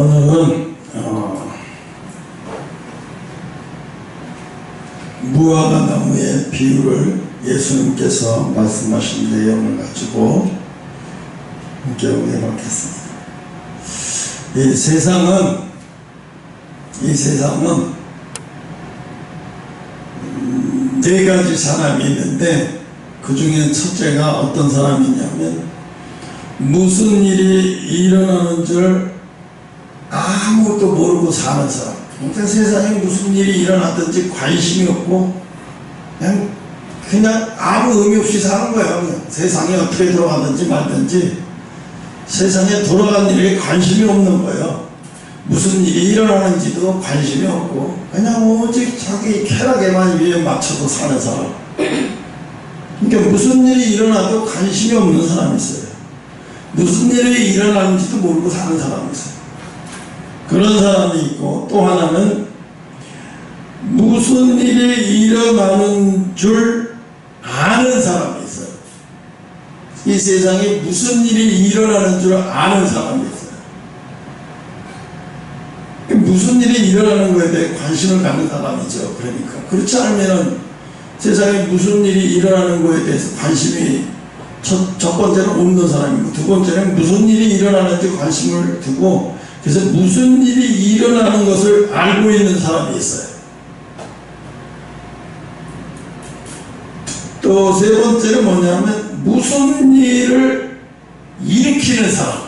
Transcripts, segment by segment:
오늘은 무화과 나무의 비유를 예수님께서 말씀하신 내용을 가지고 교육해 놓겠습니다. 이 세상은 네 가지 사람이 있는데, 그 중에 첫째가 어떤 사람이냐면 무슨 일이 일어나는 줄 아무것도 모르고 사는 사람. 그러니까 세상에 무슨 일이 일어나든지 관심이 없고 그냥 아무 의미 없이 사는 거예요. 그냥 세상이 어떻게 돌아가든지 말든지 세상에 돌아가는 일에 관심이 없는 거예요. 무슨 일이 일어나는지도 관심이 없고 그냥 오직 자기 쾌락에만 위에 맞춰서 사는 사람. 그러니까 무슨 일이 일어나도 관심이 없는 사람이 있어요. 무슨 일이 일어나는지도 모르고 사는 사람이 있어요. 그런 사람이 있고, 또 하나는 무슨 일이 일어나는 줄 아는 사람이 있어요. 이 세상에 무슨 일이 일어나는 줄 아는 사람이 있어요. 무슨 일이 일어나는 것에 대해 관심을 갖는 사람이죠. 그러니까 그렇지 않으면 세상에 무슨 일이 일어나는 것에 대해서 관심이 첫 번째는 없는 사람이고, 두 번째는 무슨 일이 일어나는지 관심을 두고, 그래서 무슨 일이 일어나는 것을 알고 있는 사람이 있어요. 또 세 번째는 뭐냐면 무슨 일을 일으키는 사람.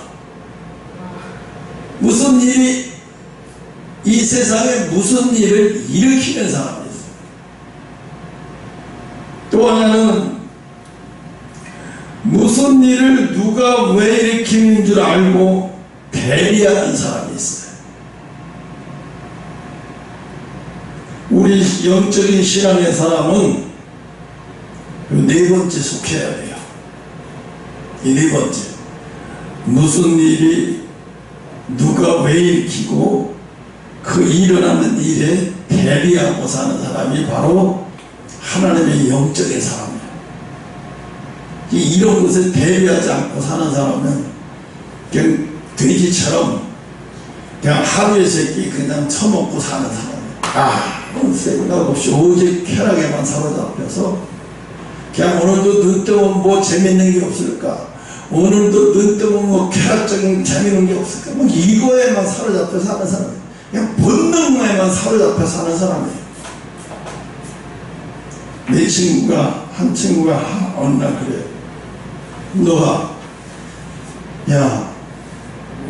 무슨 일이, 이 세상에 무슨 일을 일으키는 사람이 있어요. 또 하나는 무슨 일을 누가 왜 일으키는 줄 알고 대리하는 사람이 있어요. 우리 영적인 신앙의 사람은 네 번째 속해야 돼요. 이 네 번째, 무슨 일이 누가 왜 일으키고 그 일어나는 일에 대리하고 사는 사람이 바로 하나님의 영적인 사람이에요. 이런 것에 대비하지 않고 사는 사람은 그냥 돼지처럼 그냥 하루의 새끼 그냥 처먹고 사는 사람이에요. 생각 없이 오직 쾌락에만 사로잡혀서 그냥 오늘도 눈 뜨면 뭐 재밌는 게 없을까, 오늘도 눈 뜨면 뭐 쾌락적인 재밌는 게 없을까, 뭐 이거에만 사로잡혀 사는 사람이에요. 그냥 본능에만 사로잡혀 사는 사람이에요. 내 친구가, 한 친구가 어느 날 그래요. 너가, 야,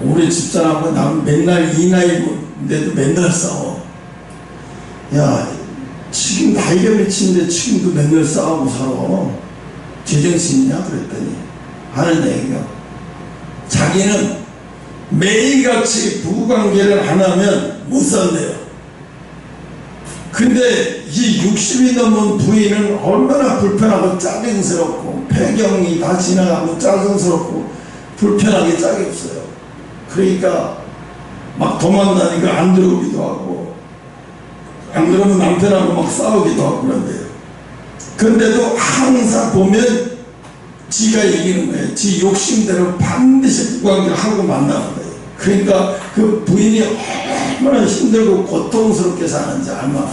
우리 집사람하고 나는 맨날 이 나이인데도 맨날 싸워. 야, 지금 나이가 몇인데 지금도 맨날 싸우고 살아. 제정신이냐? 그랬더니 하는 얘기가, 자기는 매일같이 부부관계를 안 하면 못 산대요. 근데 이 60이 넘은 부인은 얼마나 불편하고 짜증스럽고, 폐경이 다 지나가고 짜증스럽고 불편하게 짝이 없어요. 그러니까 막 도망다니까 안 들어오기도 하고, 안 그러면 남편하고 막 싸우기도 하고 그런데요. 근데도 항상 보면 지가 이기는 거예요. 지 욕심대로 반드시 부관계를 하고 만나는 거예요. 그러니까 그 부인이 얼마나 힘들고 고통스럽게 사는지 얼마나.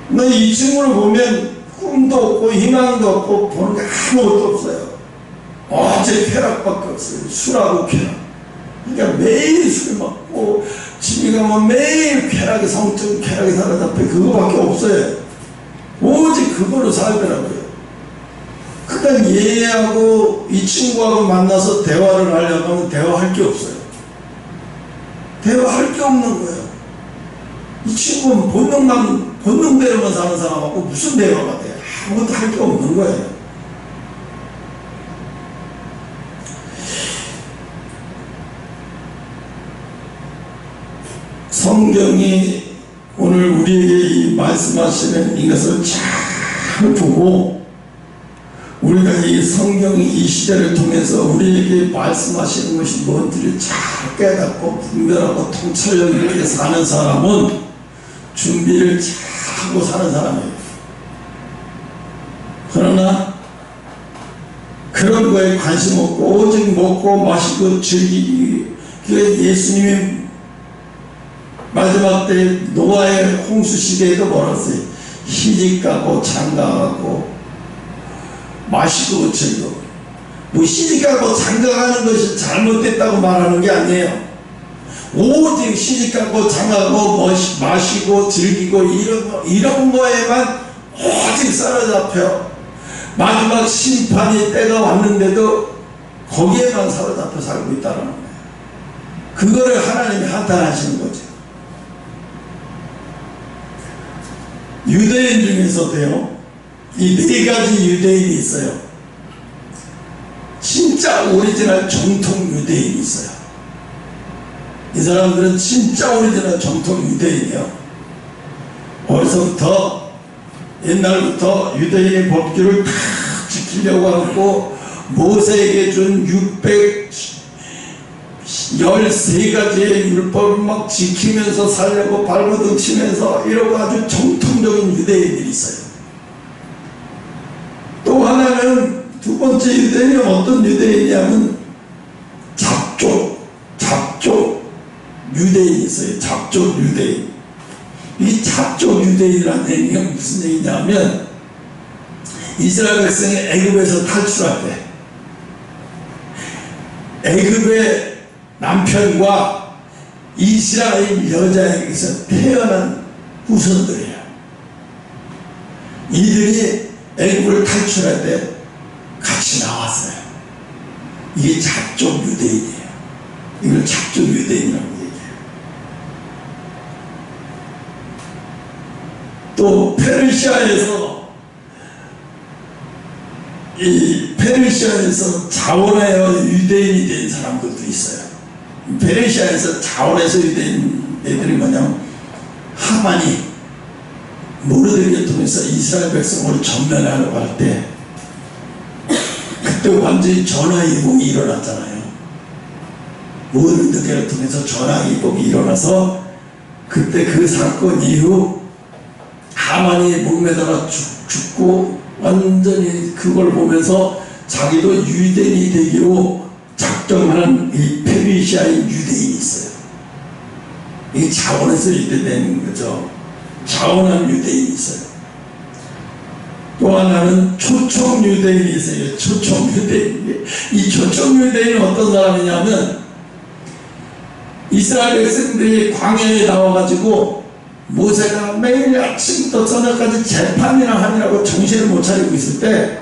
근데 이 친구를 보면 꿈도 없고 희망도 없고 보는 게 아무것도 없어요. 어제 쾌락밖에 없어요. 술하고 쾌락. 그러니까 매일 술 먹고 집에 가면 매일 쾌락에, 성적 쾌락에 사로잡혀 그거밖에 없어요. 오직 그거로 살더라고요. 그러니까 얘하고 이 친구하고 만나서 대화를 하려고 하면 대화할 게 없어요. 대화할 게 없는 거예요. 이 친구는 본능대로만 사는 사람하고 무슨 대화가 돼요? 아무것도 할 게 없는 거예요. 성경이 오늘 우리에게 말씀하시는 이것을 잘 보고, 우리가 이 성경 이 시대를 통해서 우리에게 말씀하시는 것이 뭔지를 잘 깨닫고 분별하고 통찰력 있게 사는 사람은 준비를 잘 하고 사는 사람이에요. 그러나 그런 거에 관심 없고 오직 먹고 마시고 즐기기, 그 예수님이 마지막 때 노아의 홍수 시대에도 뭐라 했어요? 시집가고 장가가고 마시고 즐거워. 뭐 시집가고 장가가는 것이 잘못됐다고 말하는 게 아니에요. 오직 시집가고 장가가고 마시고 즐기고 이런 거에만 오직 사로잡혀 마지막 심판의 때가 왔는데도 거기에만 사로잡혀 살고 있다는 거예요. 그거를 하나님이 한탄하시는 거죠. 유대인 중에서도요, 이 네 가지 유대인이 있어요. 진짜 오리지널 정통 유대인이 있어요. 이 사람들은 진짜 오리지널 정통 유대인이에요. 어려서부터 옛날부터 유대인의 법규를 다 지키려고 하고 모세에게 준 613가지의 율법을 막 지키면서 살려고 발버둥 치면서 이러고 아주 정통적인 유대인들이 있어요. 또 하나는 두 번째 유대인이 어떤 유대인이냐면 잡족 유대인이 있어요. 잡족 유대인. 이 잡족 유대인이라는 얘기가 무슨 얘기냐면 이스라엘 백성이 애굽에서 탈출할 때 애굽의 남편과 이스라엘 여자에게서 태어난 후손들이에요. 이들이 애굽을 탈출할 때 같이 나왔어요. 이게 잡족 유대인이에요. 이걸 잡족 유대인이라고 얘기해요. 또 페르시아에서 자원하여 유대인이 된 사람들도 있어요. 페르시아에서 자원해서 유대인 애들이 뭐냐면 하만이 모르드게를 통해서 이스라엘 백성을 전면하려고 할 때 그때 완전히 전화위복이 일어났잖아요. 모르드게를 통해서 전화위복이 일어나서 그때 그 사건 이후 하만이 목매달아 죽고 완전히 그걸 보면서 자기도 유대인이 되기로 작정하는 이 페르시아인 유대인이 있어요. 이게 자원에서 유대된 거죠. 자원한 유대인이 있어요. 또 하나는 초청 유대인이 있어요. 초청 유대인. 이 초청 유대인은 어떤 사람이냐면 이스라엘 백성들이 광야에 나와가지고 모세가 매일 아침부터 저녁까지 재판이나 하느라고 정신을 못 차리고 있을 때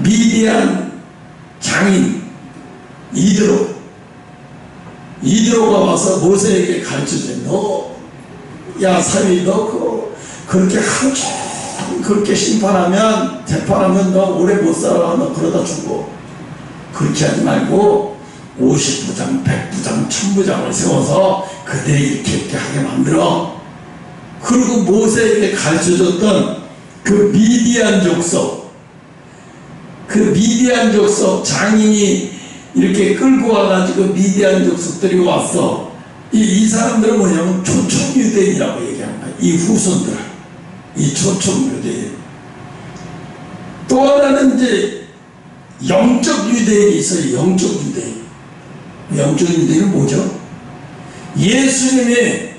미디안 장인 이드로가 와서 모세에게 가르쳐줘요. 야 사위 너 그렇게 하루 종일 그렇게 심판하면 재판하면 너 오래 못 살아. 너 그러다 죽어. 그렇게 하지 말고 50부장 100부장 1000부장을 세워서 그들이 이렇게 하게 만들어. 그리고 모세에게 가르쳐줬던 그 미디안 족속 장인이 이렇게 끌고 와가지고 미디안 족속들이 왔어. 이 사람들은 뭐냐면 초청 유대인이라고 얘기하는 거야. 이 후손들, 이 초청 유대인. 또 하나는 이제 영적 유대인이 있어요. 영적 유대인. 영적 유대인은 뭐죠? 예수님이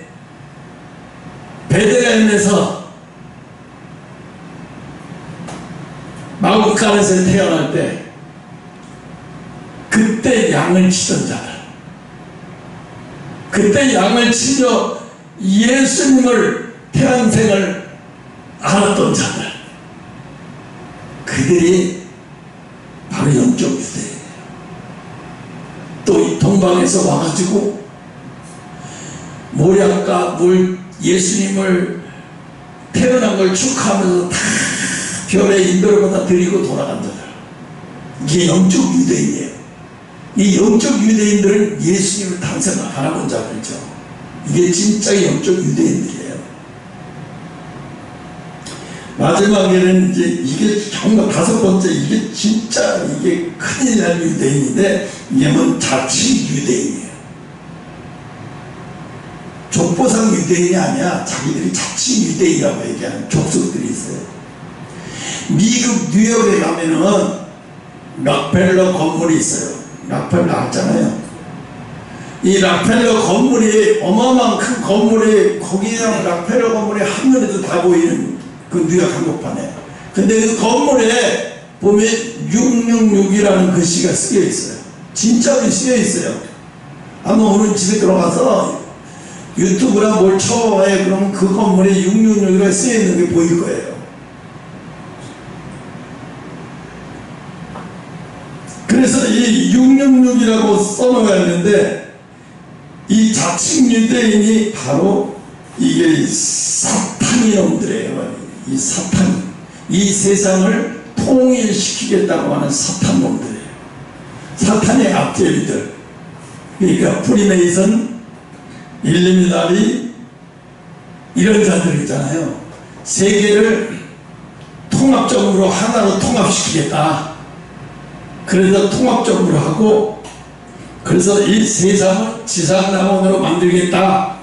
베들레헴에서 마구간에서 태어날 때 그때 양을 치던 자들, 그때 양을 치며 예수님을 태양생을 알았던 자들, 그들이 바로 영적 유대인이에요. 또 이 동방에서 와가지고 모략과 물 예수님을 태어난 걸 축하하면서 다 별에 인도를 받아 드리고 돌아간 자들, 이게 영적 유대인이에요. 이 영적 유대인들은 예수님을 탄생을 안 하는 자들이죠. 이게 진짜 영적 유대인들이에요. 마지막에는 이제 이게 정말 5번째, 이게 진짜 이게 큰일 날 유대인인데, 이게 뭐 자칭 유대인이에요. 족보상 유대인이 아니야. 자기들이 자칭 유대인이라고 얘기하는 족속들이 있어요. 미국 뉴욕에 가면은 락펠러 건물이 있어요. 락펠러 알잖아요. 이 락펠러 건물이 어마어마한 큰 건물이 거기랑 락펠러 건물이 한눈에도 다 보이는 그 뉴욕 한복판에. 근데 그 건물에 보면 666이라는 글씨가 쓰여 있어요. 진짜로 쓰여 있어요. 아마 오늘 집에 들어가서 유튜브나 뭘 쳐봐요. 그러면 그 건물에 666이라고 쓰여 있는 게 보일 거예요. 그래서 이 666이라고 써놓아야 하는데, 이 자칭 유대인이 바로 이게 사탄이 놈들이에요. 이 사탄, 이 세상을 통일시키겠다고 하는 사탄 놈들이에요. 사탄의 악재리들. 그러니까 프리메이슨, 일루미나리 이런 자들 있잖아요. 세계를 통합적으로 하나로 통합시키겠다. 그래서 통합적으로 하고, 그래서 이 세상을 지상낙원으로 만들겠다.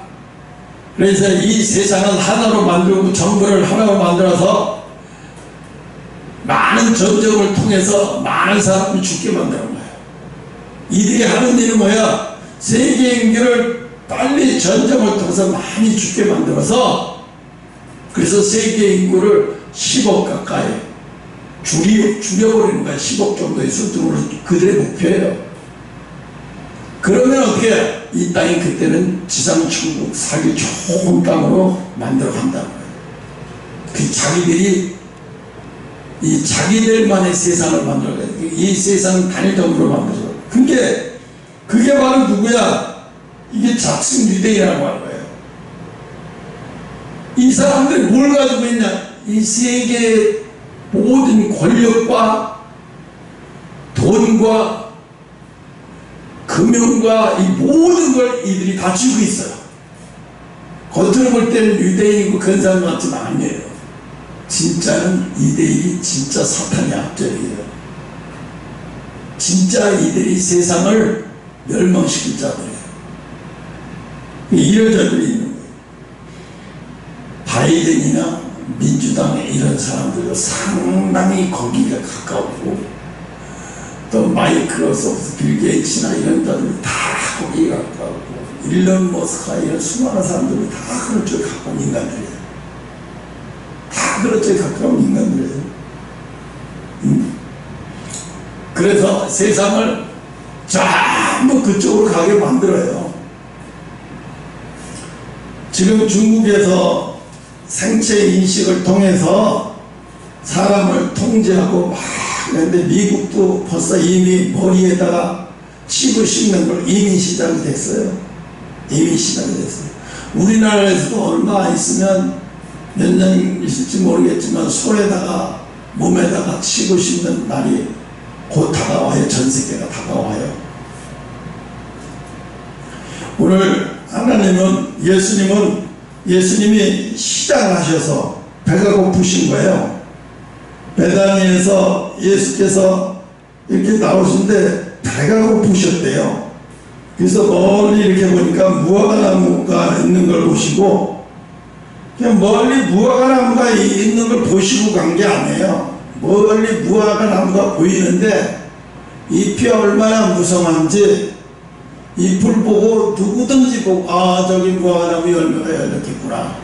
그래서 이 세상을 하나로 만들고 정부를 하나로 만들어서 많은 전쟁을 통해서 많은 사람을 죽게 만드는 거예요. 이들이 하는 일은 뭐야? 세계 인구를 빨리 전쟁을 통해서 많이 죽게 만들어서, 그래서 세계 인구를 10억 가까이 줄여버리는 거야. 10억 정도의 수준으로. 그들의 목표예요. 그러면 어떻게? 이 땅이 그때는 지상천국 살기 좋은 땅으로 만들어 간다는 거예요. 그 자기들이 이 자기들만의 세상을 만들어야 돼. 이 세상을 단일적으로 만들어. 그게 바로 누구야? 이게 자칭 유대인이라고 하는 거예요. 이 사람들이 뭘 가지고 있냐? 이 세계의 모든 권력과 돈과 금융과 이 모든 걸 이들이 다 쥐고 있어요. 겉으로 볼 때는 유대인이고 근사한 것 같지만 아니에요. 진짜는 이들이 진짜 사탄의 악절이에요. 진짜 이들이 세상을 멸망시킬 자들이에요. 이런 자들이 있는 거예요. 바이든이나 민주당의 이런 사람들은 상당히 거기가 가까웠고, 또 마이크로소프트, 빌 게이츠나 이런 자들이 다 거기에 가까웠고, 일론 머스크와 이런 수많은 사람들이 다 그런 쪽에 가까운 인간들이에요. 다 그런 쪽에 가까운 인간들이에요. 그래서 세상을 전부 그쪽으로 가게 만들어요. 지금 중국에서 생체 인식을 통해서 사람을 통제하고 막 그런데 미국도 벌써 이미 머리에다가 칩을 심는 걸 이미 시작이 됐어요. 이미 시작이 됐어요. 우리나라에서도 얼마 있으면 몇 년 있을지 모르겠지만 손에다가 몸에다가 칩을 심는 날이 곧 다가와요. 전 세계가 다가와요. 오늘 하나님은 예수님이 시장을 하셔서 배가 고프신 거예요. 베다니에서 예수께서 이렇게 나오시는데 배가 고프셨대요. 그래서 멀리 이렇게 보니까 무화과나무가 있는 걸 보시고, 그냥 멀리 무화과나무가 있는 걸 보시고 간 게 아니에요. 멀리 무화과나무가 보이는데 잎이 얼마나 무성한지 잎을 보고 누구든지 보고, 아, 저기 무화과나무 열매가 열렸겠구나.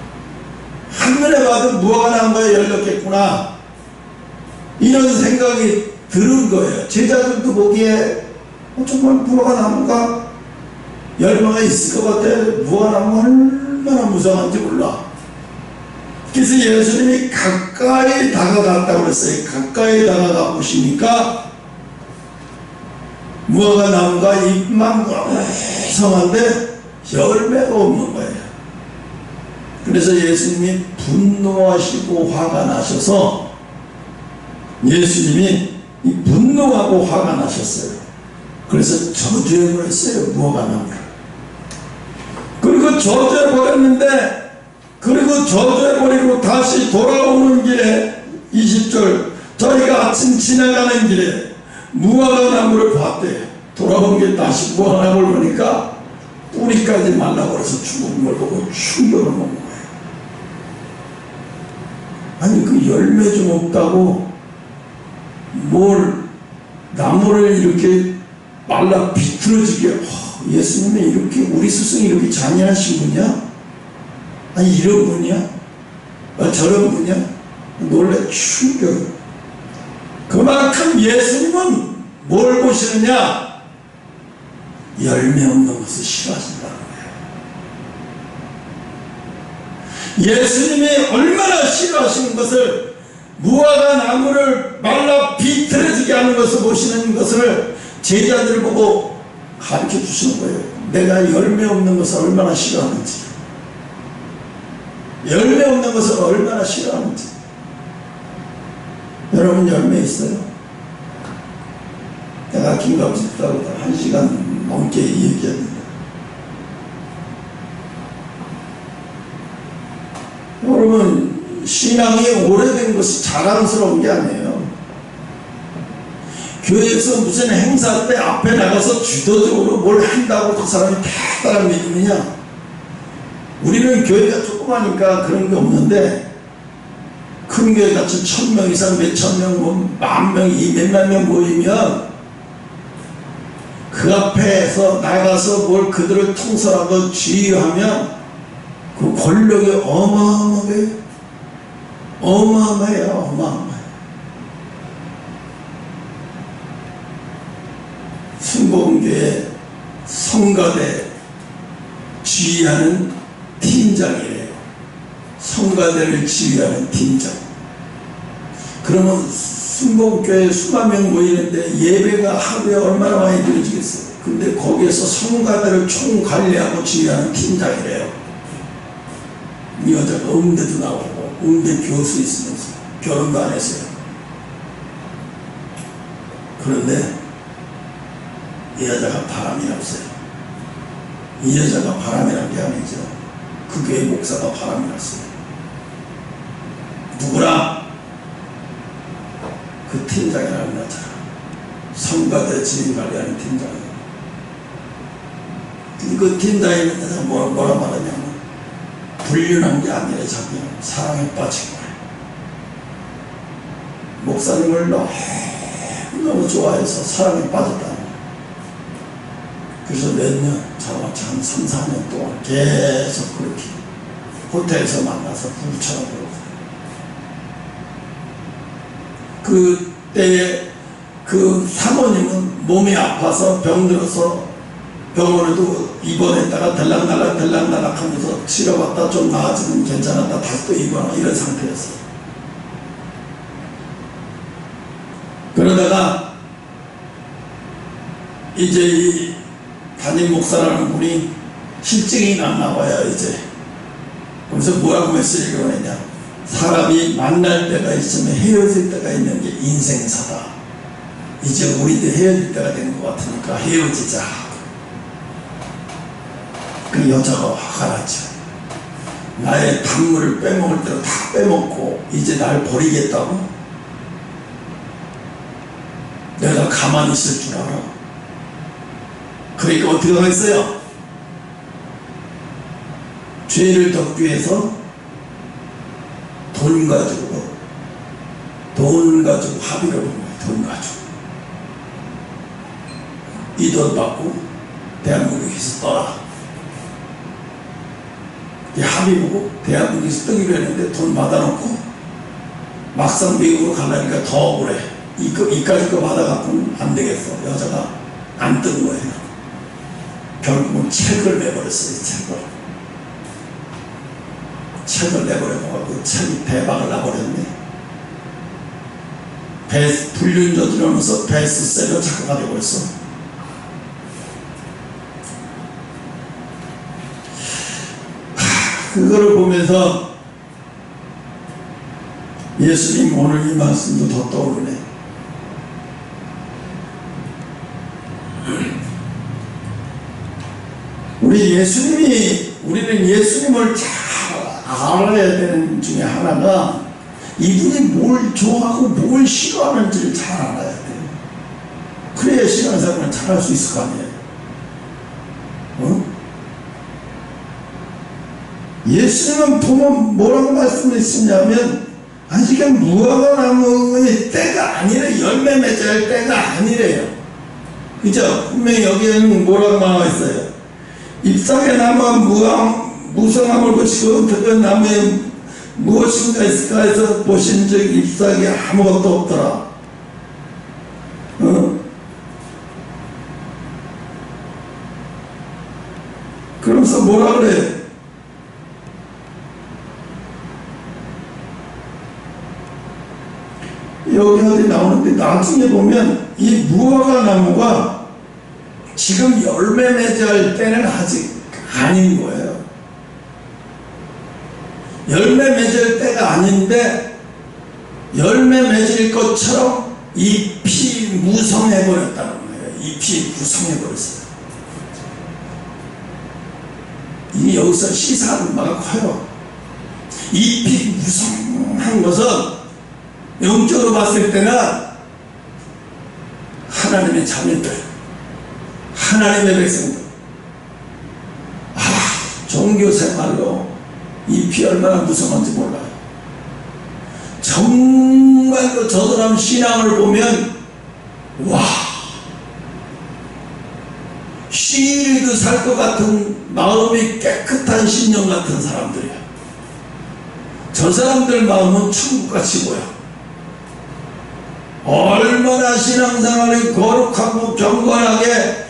한눈에 봐도 무화과나무가 열렸겠구나. 이런 생각이 들은 거예요. 제자들도 보기에 정말 무화과나무가 열매가 있을 것 같아. 무화과나무가 얼마나 무성한지 몰라. 그래서 예수님이 가까이 다가갔다고 그랬어요. 가까이 다가가 보시니까 무화과나무가 잎만 무성한데 열매가 없는 거예요. 그래서 예수님이 분노하시고 화가 나셔서, 예수님이 분노하고 화가 나셨어요. 그래서 저주해버렸어요. 무화과나무를. 그리고 저주해버렸는데, 그리고 저주해버리고 다시 돌아오는 길에 20절, 저희가 아침 지나가는 길에 무화과나무를 봤대요. 돌아온 게 다시 무화과나무를 보니까 뿌리까지 말라버려서 죽은 걸 보고 충격을 먹는 거예요. 아니, 그 열매 좀 없다고 뭘 나무를 이렇게 말라 비틀어지게 예수님이 이렇게 우리 스승이 이렇게 잔인하신 분이야? 아니 이런 분이야? 저런 분이야? 놀래 충격. 그만큼 예수님은 뭘 보시느냐? 열매 없는 것을 싫어하신다는 거예요. 예수님이 얼마나 싫어하시는 것을, 무화과 나무를 말라 비틀어지게 하는 것을 보시는 것을 제자들을 보고 가르쳐 주시는 거예요. 내가 열매 없는 것을 얼마나 싫어하는지, 열매 없는 것을 얼마나 싫어하는지. 여러분 열매 있어요? 내가 김갑식다고 1시간 넘게 얘기했는데, 여러분 신앙이 오래된 것이 자랑스러운 게 아니에요. 교회에서 무슨 행사 때 앞에 나가서 주도적으로 뭘 한다고 그 사람이 대단한 믿음이냐? 우리는 교회가 조그마니까 그런 게 없는데, 큰 교회 같이 1000명 이상, 몇천 명, 뭐 10,000명, 몇만 명 모이면 그 앞에서 나가서 뭘 그들을 통솔하고 지휘하면 그 권력이 어마어마해요. 어마어마해요. 순복음교회 성가대 지휘하는 팀장이래요. 성가대를 지휘하는 팀장. 그러면 순복음교회 수만 명 모이는데 예배가 하루에 얼마나 많이 드려지겠어요. 근데 거기에서 성가대를 총관리하고 지휘하는 팀장이래요. 이 여자가 음대도 나오고 음대 교수 있으면서 결혼도 안 했어요. 그런데 이 여자가 바람이 났어요. 이 여자가 바람이란 게 아니죠. 그 교회 목사가 바람이 났어요. 누구랑? 그 팀장이라는 여자. 성가대 지휘 관리하는 팀장이에요. 그 팀장이 여자가 뭐라 말하냐면, 불륜한 게 아니라 자기는 사랑에 빠진 거예요. 목사님을 너무 좋아해서 사랑에 빠졌다는 거예요. 그래서 몇 년, 저같이 한 3, 4년 동안 계속 그렇게 호텔에서 만나서 부부처럼 그러고, 그때 그 사모님은 몸이 아파서 병들어서 병원에도 입원했다가 들락날락 하면서 치료받다 좀 나아지면 괜찮았다 다시 또 입원하고 이런 상태였어요. 그러다가 이제 이 담임 목사라는 분이 실증이 났나봐요. 이제 그래서 뭐라고 메시지를 보냈냐, 사람이 만날 때가 있으면 헤어질 때가 있는 게 인생사다. 이제 우리도 헤어질 때가 된 것 같으니까 헤어지자. 그 여자가 화가 났죠. 나의 단물을 빼먹을 대로 다 빼먹고 이제 날 버리겠다고? 내가 가만히 있을 줄 알아? 그러니까 어떻게 하겠어요? 죄를 덮기 위해서 돈 가지고 합의를 본 거예요. 돈 가지고 이 돈 받고 대한민국에서 떠나. 이 합의 보고 대한민국에서 뜨기로 했는데 돈 받아놓고 막상 미국으로 가려니까 더 억울해. 이까지 거 받아갖고는 안 되겠어. 여자가 안 뜬 거예요. 결국은 책을 내버렸어요. 책을 내버려갖고 책이 대박을 나버렸네. 불륜 저지르면서 베스트셀러 작가가 되버렸어. 그거를 보면서 예수님 오늘 이 말씀도 더 떠오르네. 우리는 예수님을 잘 알아야 되는 중에 하나가, 이분이 뭘 좋아하고 뭘 싫어하는지를 잘 알아야 돼요. 그래야 신앙생활을 잘 할 수 있을 거 아니에요. 예수님은 보면 뭐라고 말씀하시냐면, 아직은 무화과 나무의 때가 아니래. 열매 맺을 때가 아니래요. 그죠? 분명히 여기에는 뭐라고 나와 있어요. 잎사귀 나무와 무성함을 보시고 특별한 나무에 무엇인가 있을까 해서 보신 즉 잎사귀 아무것도 없더라. 그러면서 뭐라 그래? 여기 어디 나오는데 나중에 보면 이 무화과 나무가 지금 열매 맺을 때는 아직 아닌 거예요. 열매 맺을 때가 아닌데 열매 맺을 것처럼 잎이 무성해 버렸다는 거예요. 잎이 무성해 버렸어요. 이 여기서 시사하는 바가 커요. 잎이 무성한 것은 영적으로 봤을 때는 하나님의 자녀들, 하나님의 백성들, 종교 생활로 잎이 얼마나 무성한지 몰라요. 정말로 저 사람 신앙을 보면 와, 쉬일도 살 것 같은 마음이 깨끗한 신령 같은 사람들이야. 저 사람들 마음은 천국같이 보여. 얼마나 신앙생활이 거룩하고 경건하게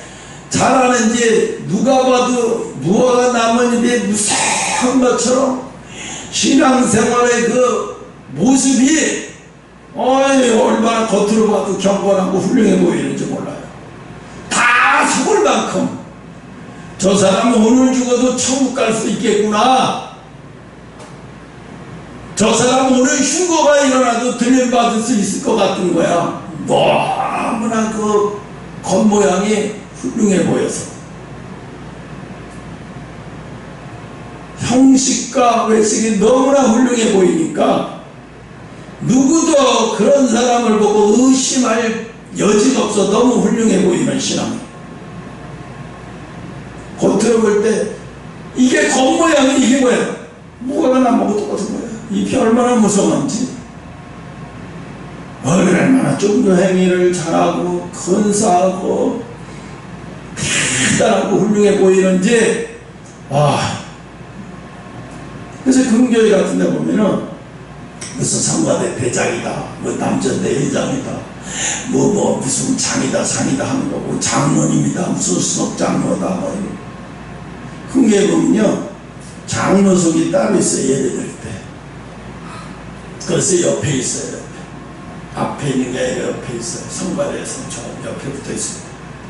잘하는지 누가 봐도 무화과 나무잎이 무성한 것처럼 신앙생활의 그 모습이 얼마나 겉으로 봐도 경건하고 훌륭해 보이는지 몰라요. 다 죽을 만큼 저 사람은 오늘 죽어도 천국 갈 수 있겠구나. 저 사람은 오늘 흉고가 일어나도 들림받을 수 있을 것 같은 거야. 너무나 그 겉모양이 훌륭해 보여서. 형식과 외식이 너무나 훌륭해 보이니까 누구도 그런 사람을 보고 의심할 여지가 없어. 너무 훌륭해 보이는 신앙. 겉으로 볼 때 이게 겉모양이 이게 뭐야? 무화과 나무하고 똑같은 거야. 잎이 얼마나 무성한지, 얼마나 종교 행위를 잘하고 근사하고 대단하고 훌륭해 보이는지. 그래서 금교회 같은 데 보면은 무슨 성가대 대장이다, 뭐 남전대 회장이다, 무슨 장이다 상이다 하는 거고, 장로님이다, 무슨 수석장로다, 뭐. 금교회 보면요 장로석이 따로 있어요. 예배 드릴 때. 그래서 옆에 있어요. 옆에. 앞에 있는 게 아니라 옆에 있어요. 성가대에서 저 옆에 붙어 있어요.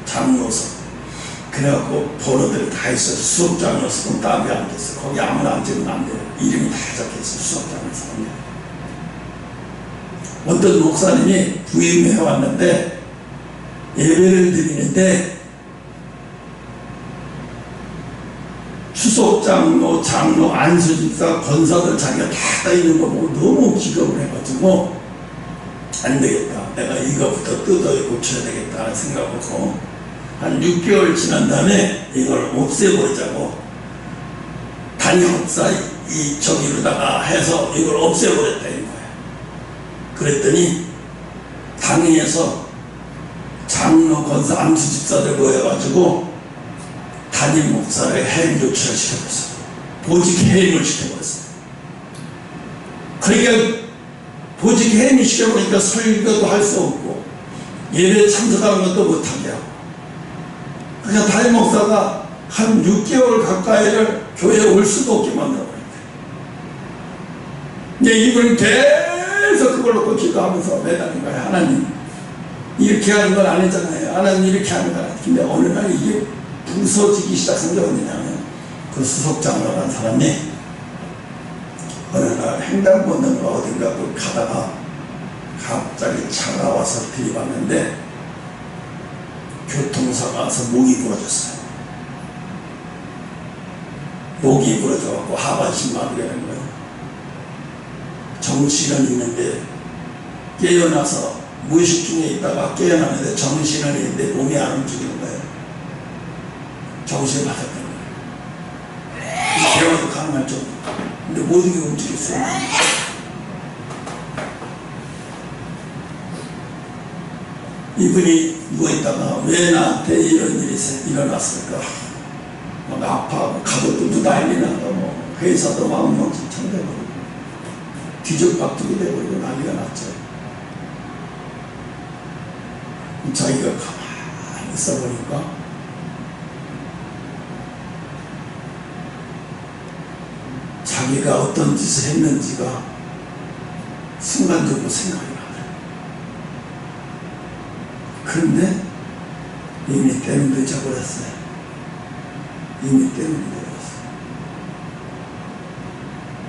장로석. 그래갖고 번호들이 다 있어요. 수석장로석은 따로 앉아있어요. 거기 아무나 앉으면 안 돼요. 이름이 다 적혀있어요. 수석장로석. 어떤 목사님이 부임해 왔는데 예배를 드리는데 수석장로, 장로, 안수집사, 권사들 자기가 다 있는 거 보고 너무 기겁을 해가지고 안 되겠다. 내가 이거부터 뜯어 고쳐야 되겠다 생각하고 한 6개월 지난 다음에 이걸 없애버리자고 단임 목사 저기로다가 해서 이걸 없애버렸다 이 거야. 그랬더니 당회에서 장로, 권사, 안수집사들 모여가지고 담임 목사를 해임 조치를 시켜버렸어요. 보직 해임을 시켜버렸어요. 그러니까 보직 해임을 시켜버리니까 설교도 할 수 없고 예배 참석하는 것도 못하게 하고, 그러니까 담임 목사가 한 6개월 가까이를 교회에 올 수도 없게 만들어버렸어요. 근데 이분은 계속 그걸 놓고 기도하면서 매달린 거예요. 하나님 이렇게 하는 건 아니잖아요. 하나님 이렇게 하는 건 아니잖아요. 근데 어느 날 이게 부서지기 시작한 게 어디냐면 그 수석장로라는 사람이 어느 날 횡단보도로 어딘가 가다가 갑자기 차가 와서 들이받는데 교통사가 와서 목이 부러졌어요. 목이 부러져갖고 하반신마비가 된 거예요. 정신은 있는데 깨어나서 무의식 중에 있다가 깨어나는데 정신은 있는데 몸이 안 움직이는 거예요. 정신을 받았던 거예요. 대화도 가능할 정도. 근데 모든 게 움직였어요. 이분이 누워있다가 왜 나한테 이런 일이 일어났을까? 막 아파하고 가족들도 난리 나고 뭐 회사도 망명진창 되고 뒤죽박죽이 되고 난리가 났죠. 자기가 가만히 있어보니까 자기가 어떤 짓을 했는지가 순간적으로 생각이 나요. 그런데 이미 때는 늦어버렸어요. 이미 때는 늦어버렸어요.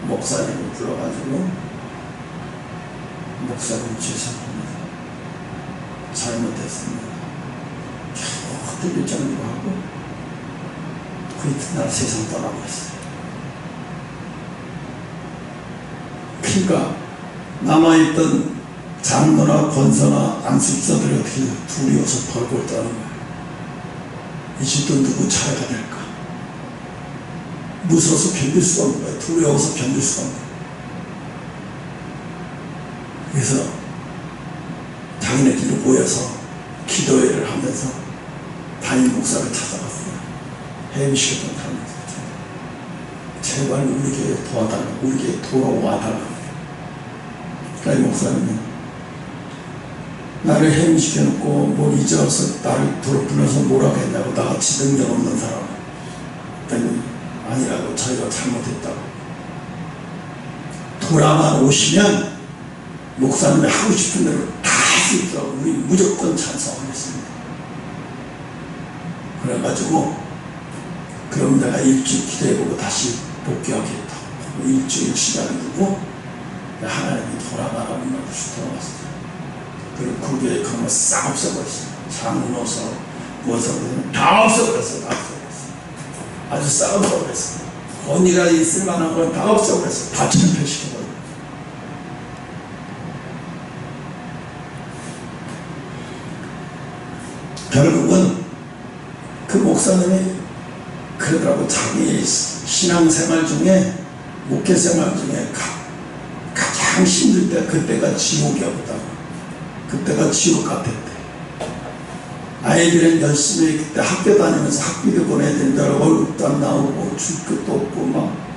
목사님을 불러가지고 목사님 죄송합니다. 잘못했습니다. 겨우 들릴 정도 하고 그 이튿날 세상 떠나버렸어요. 그러니까 남아있던 장로나 권사나 안수집사들이 어떻게 두려워서 벌벌 떠는 거예요. 이 집도 누구 차례가 될까? 무서워서 견딜 수가 없는 거예요. 두려워서 견딜 수가 없는 거예요. 그래서 자기네끼리 모여서 기도회를 하면서 담임 목사를 찾아갔어요. 해임시켰던 담임 목사. 제발 우리 교회 도와달라고, 우리 교회 돌아와달라고. 담임 목사님은 나를 해임시켜놓고 뭘 잊어서 나를 불러서 뭐라고 했냐고, 나같이 능력 없는 사람. 그랬더니 아니라고, 자기가 잘못했다고. 돌아만 오시면 목사님이 하고 싶은 대로 다 할 수 있도록 우리 무조건 찬성하겠습니다. 그래가지고 그럼 내가 일주일 기도해보고 다시 복귀하겠다고 일주일 시간을 두고 하나님이 돌아가라고 말없이 돌아갔어요. 그리고 그 교회 그런 거 싹 없애버렸어요. 장로서 무엇을 다 없애버렸어요. 다 없애버렸어요. 아주 싹 없애버렸어요. 권위가 있을 만한 건 다 없애버렸어요. 다 철폐시켜버렸어요. 결국은 그 목사님이 그러더라고. 자기 신앙생활 중에, 목회생활 중에 가장 힘들 때 그때가 지옥이었다고. 그때가 지옥 같았대. 아이들은 열심히 그때 학교 다니면서 학비도 보내야 된다. 월급도 안 나오고 줄 것도 없고 막.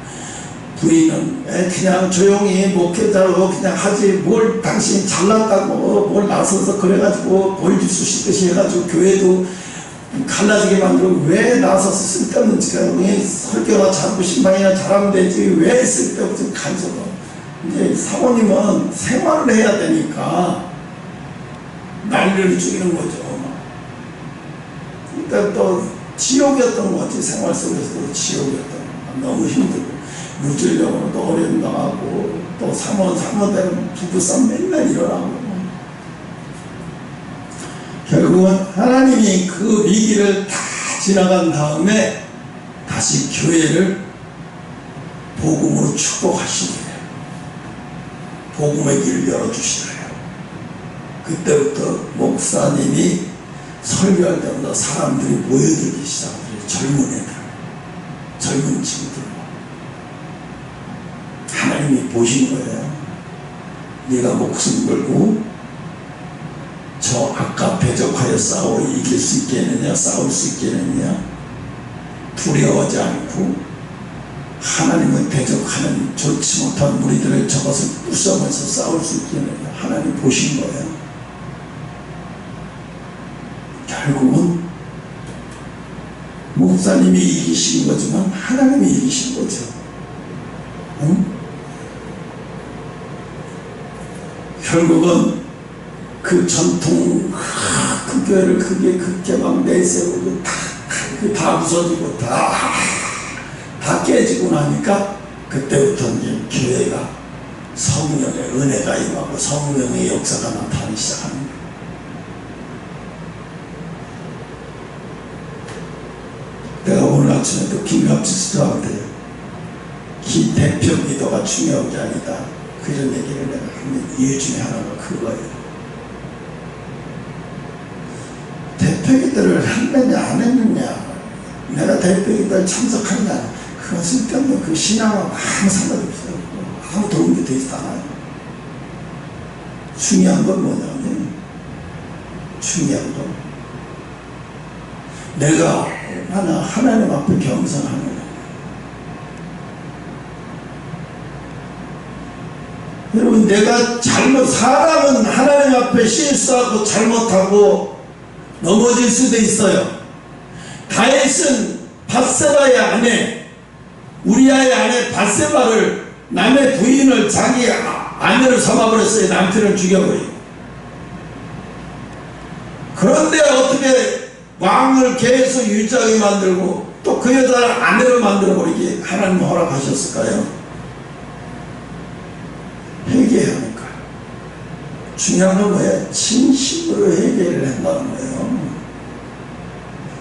부인은 그냥 조용히 목회자로 그냥 하지, 뭘 당신 잘났다고 뭘 나서서 그래가지고 보여줄 수 있듯이 해가지고 교회도 갈라지게 만들고 왜 나서서 쓸데없는 짓을, 설교나 잘하고 신방이나 잘하면 되지 왜 쓸데없는 간섭을. 이제 사모님은 생활을 해야 되니까 난리를 죽이는 거죠. 그러니까 또 지옥이었던 거지. 생활 속에서도 지옥이었던 거. 너무 힘들고 물질적으로도 어려움 당하고 또 사모되는 부부싸움 맨날 일어나고. 결국은 하나님이 그 위기를 다 지나간 다음에 다시 교회를 복음으로 축복하시더래요. 복음의 길을 열어주시더래요. 그때부터 목사님이 설교할 때마다 사람들이 모여들기 시작하더래요. 젊은 애들, 젊은 친구들. 하나님이 보신 거예요. 네가 목숨 걸고 저 아까 대적하여 싸워 이길 수 있겠느냐, 싸울 수 있겠느냐, 두려워하지 않고 하나님을 대적하는 좋지 못한 무리들을 저것을 부숴면서 싸울 수 있겠느냐. 하나님 보신 거예요. 결국은 목사님이 이기신 거지만 하나님이 이기신 거죠. 응? 결국은 그 전통 그 교회를 그게 막 내세우고 다 부서지고 다 깨지고 나니까 그때부터 이제 교회가 성령의 은혜가 임하고 성령의 역사가 나타나기 시작하는 거예요. 내가 오늘 아침에도 김갑지수한테 대표 기도가 중요한 게 아니다, 그런 얘기를 내가 하는 이유 중에 하나가 그거예요. 대표 기도를 했느냐 안 했느냐, 내가 대표 기도에 참석하느냐, 그건 쓸데없는 그 신앙하고 아무 상관이 없어요. 아무 도움이 되지 않아요. 중요한 건 뭐냐면 중요한 건 내가 얼마나 하나님 앞에 겸손하느냐. 여러분, 내가 사람은 하나님 앞에 실수하고 잘못하고 넘어질 수도 있어요. 다윗은 밧세바의 아내, 우리아의 아내 밧세바를, 남의 부인을 자기 아내로 삼아버렸어요. 남편을 죽여버리고. 그런데 어떻게 왕을 계속 유지하게 만들고 또 그 여자를 아내로 만들어버리게 하나님 허락하셨을까요? 회개해야 하니까. 중요한 건 뭐예요? 진심으로 회개를 한다는 거예요.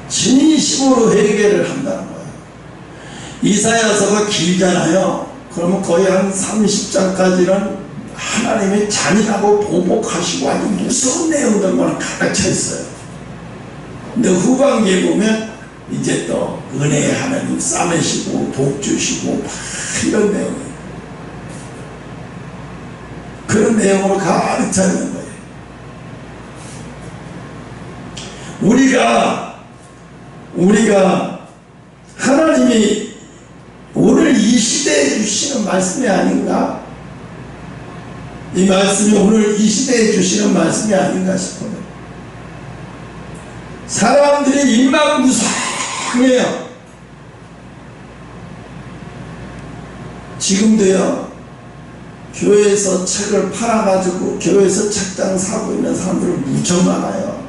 진심으로 회개를 한다는 거예요. 이사야서가 길잖아요. 그러면 거의 한 30장까지는 하나님이 잔인하고 보복하시고 아주 무서운 내용들만 가득 차 있어요. 근데 후반기에 보면 이제 또 은혜의 하나님 싸매시고 복 주시고 막 이런 내용이에요. 그런 내용으로 가득 차 있는 거예요. 우리가 하나님이 오늘 이 시대에 주시는 말씀이 아닌가? 이 말씀이 오늘 이 시대에 주시는 말씀이 아닌가 싶어요. 사람들이 인망무상해요. 지금도요, 교회에서 책을 팔아가지고 교회에서 책장 사고 있는 사람들 무척 많아요.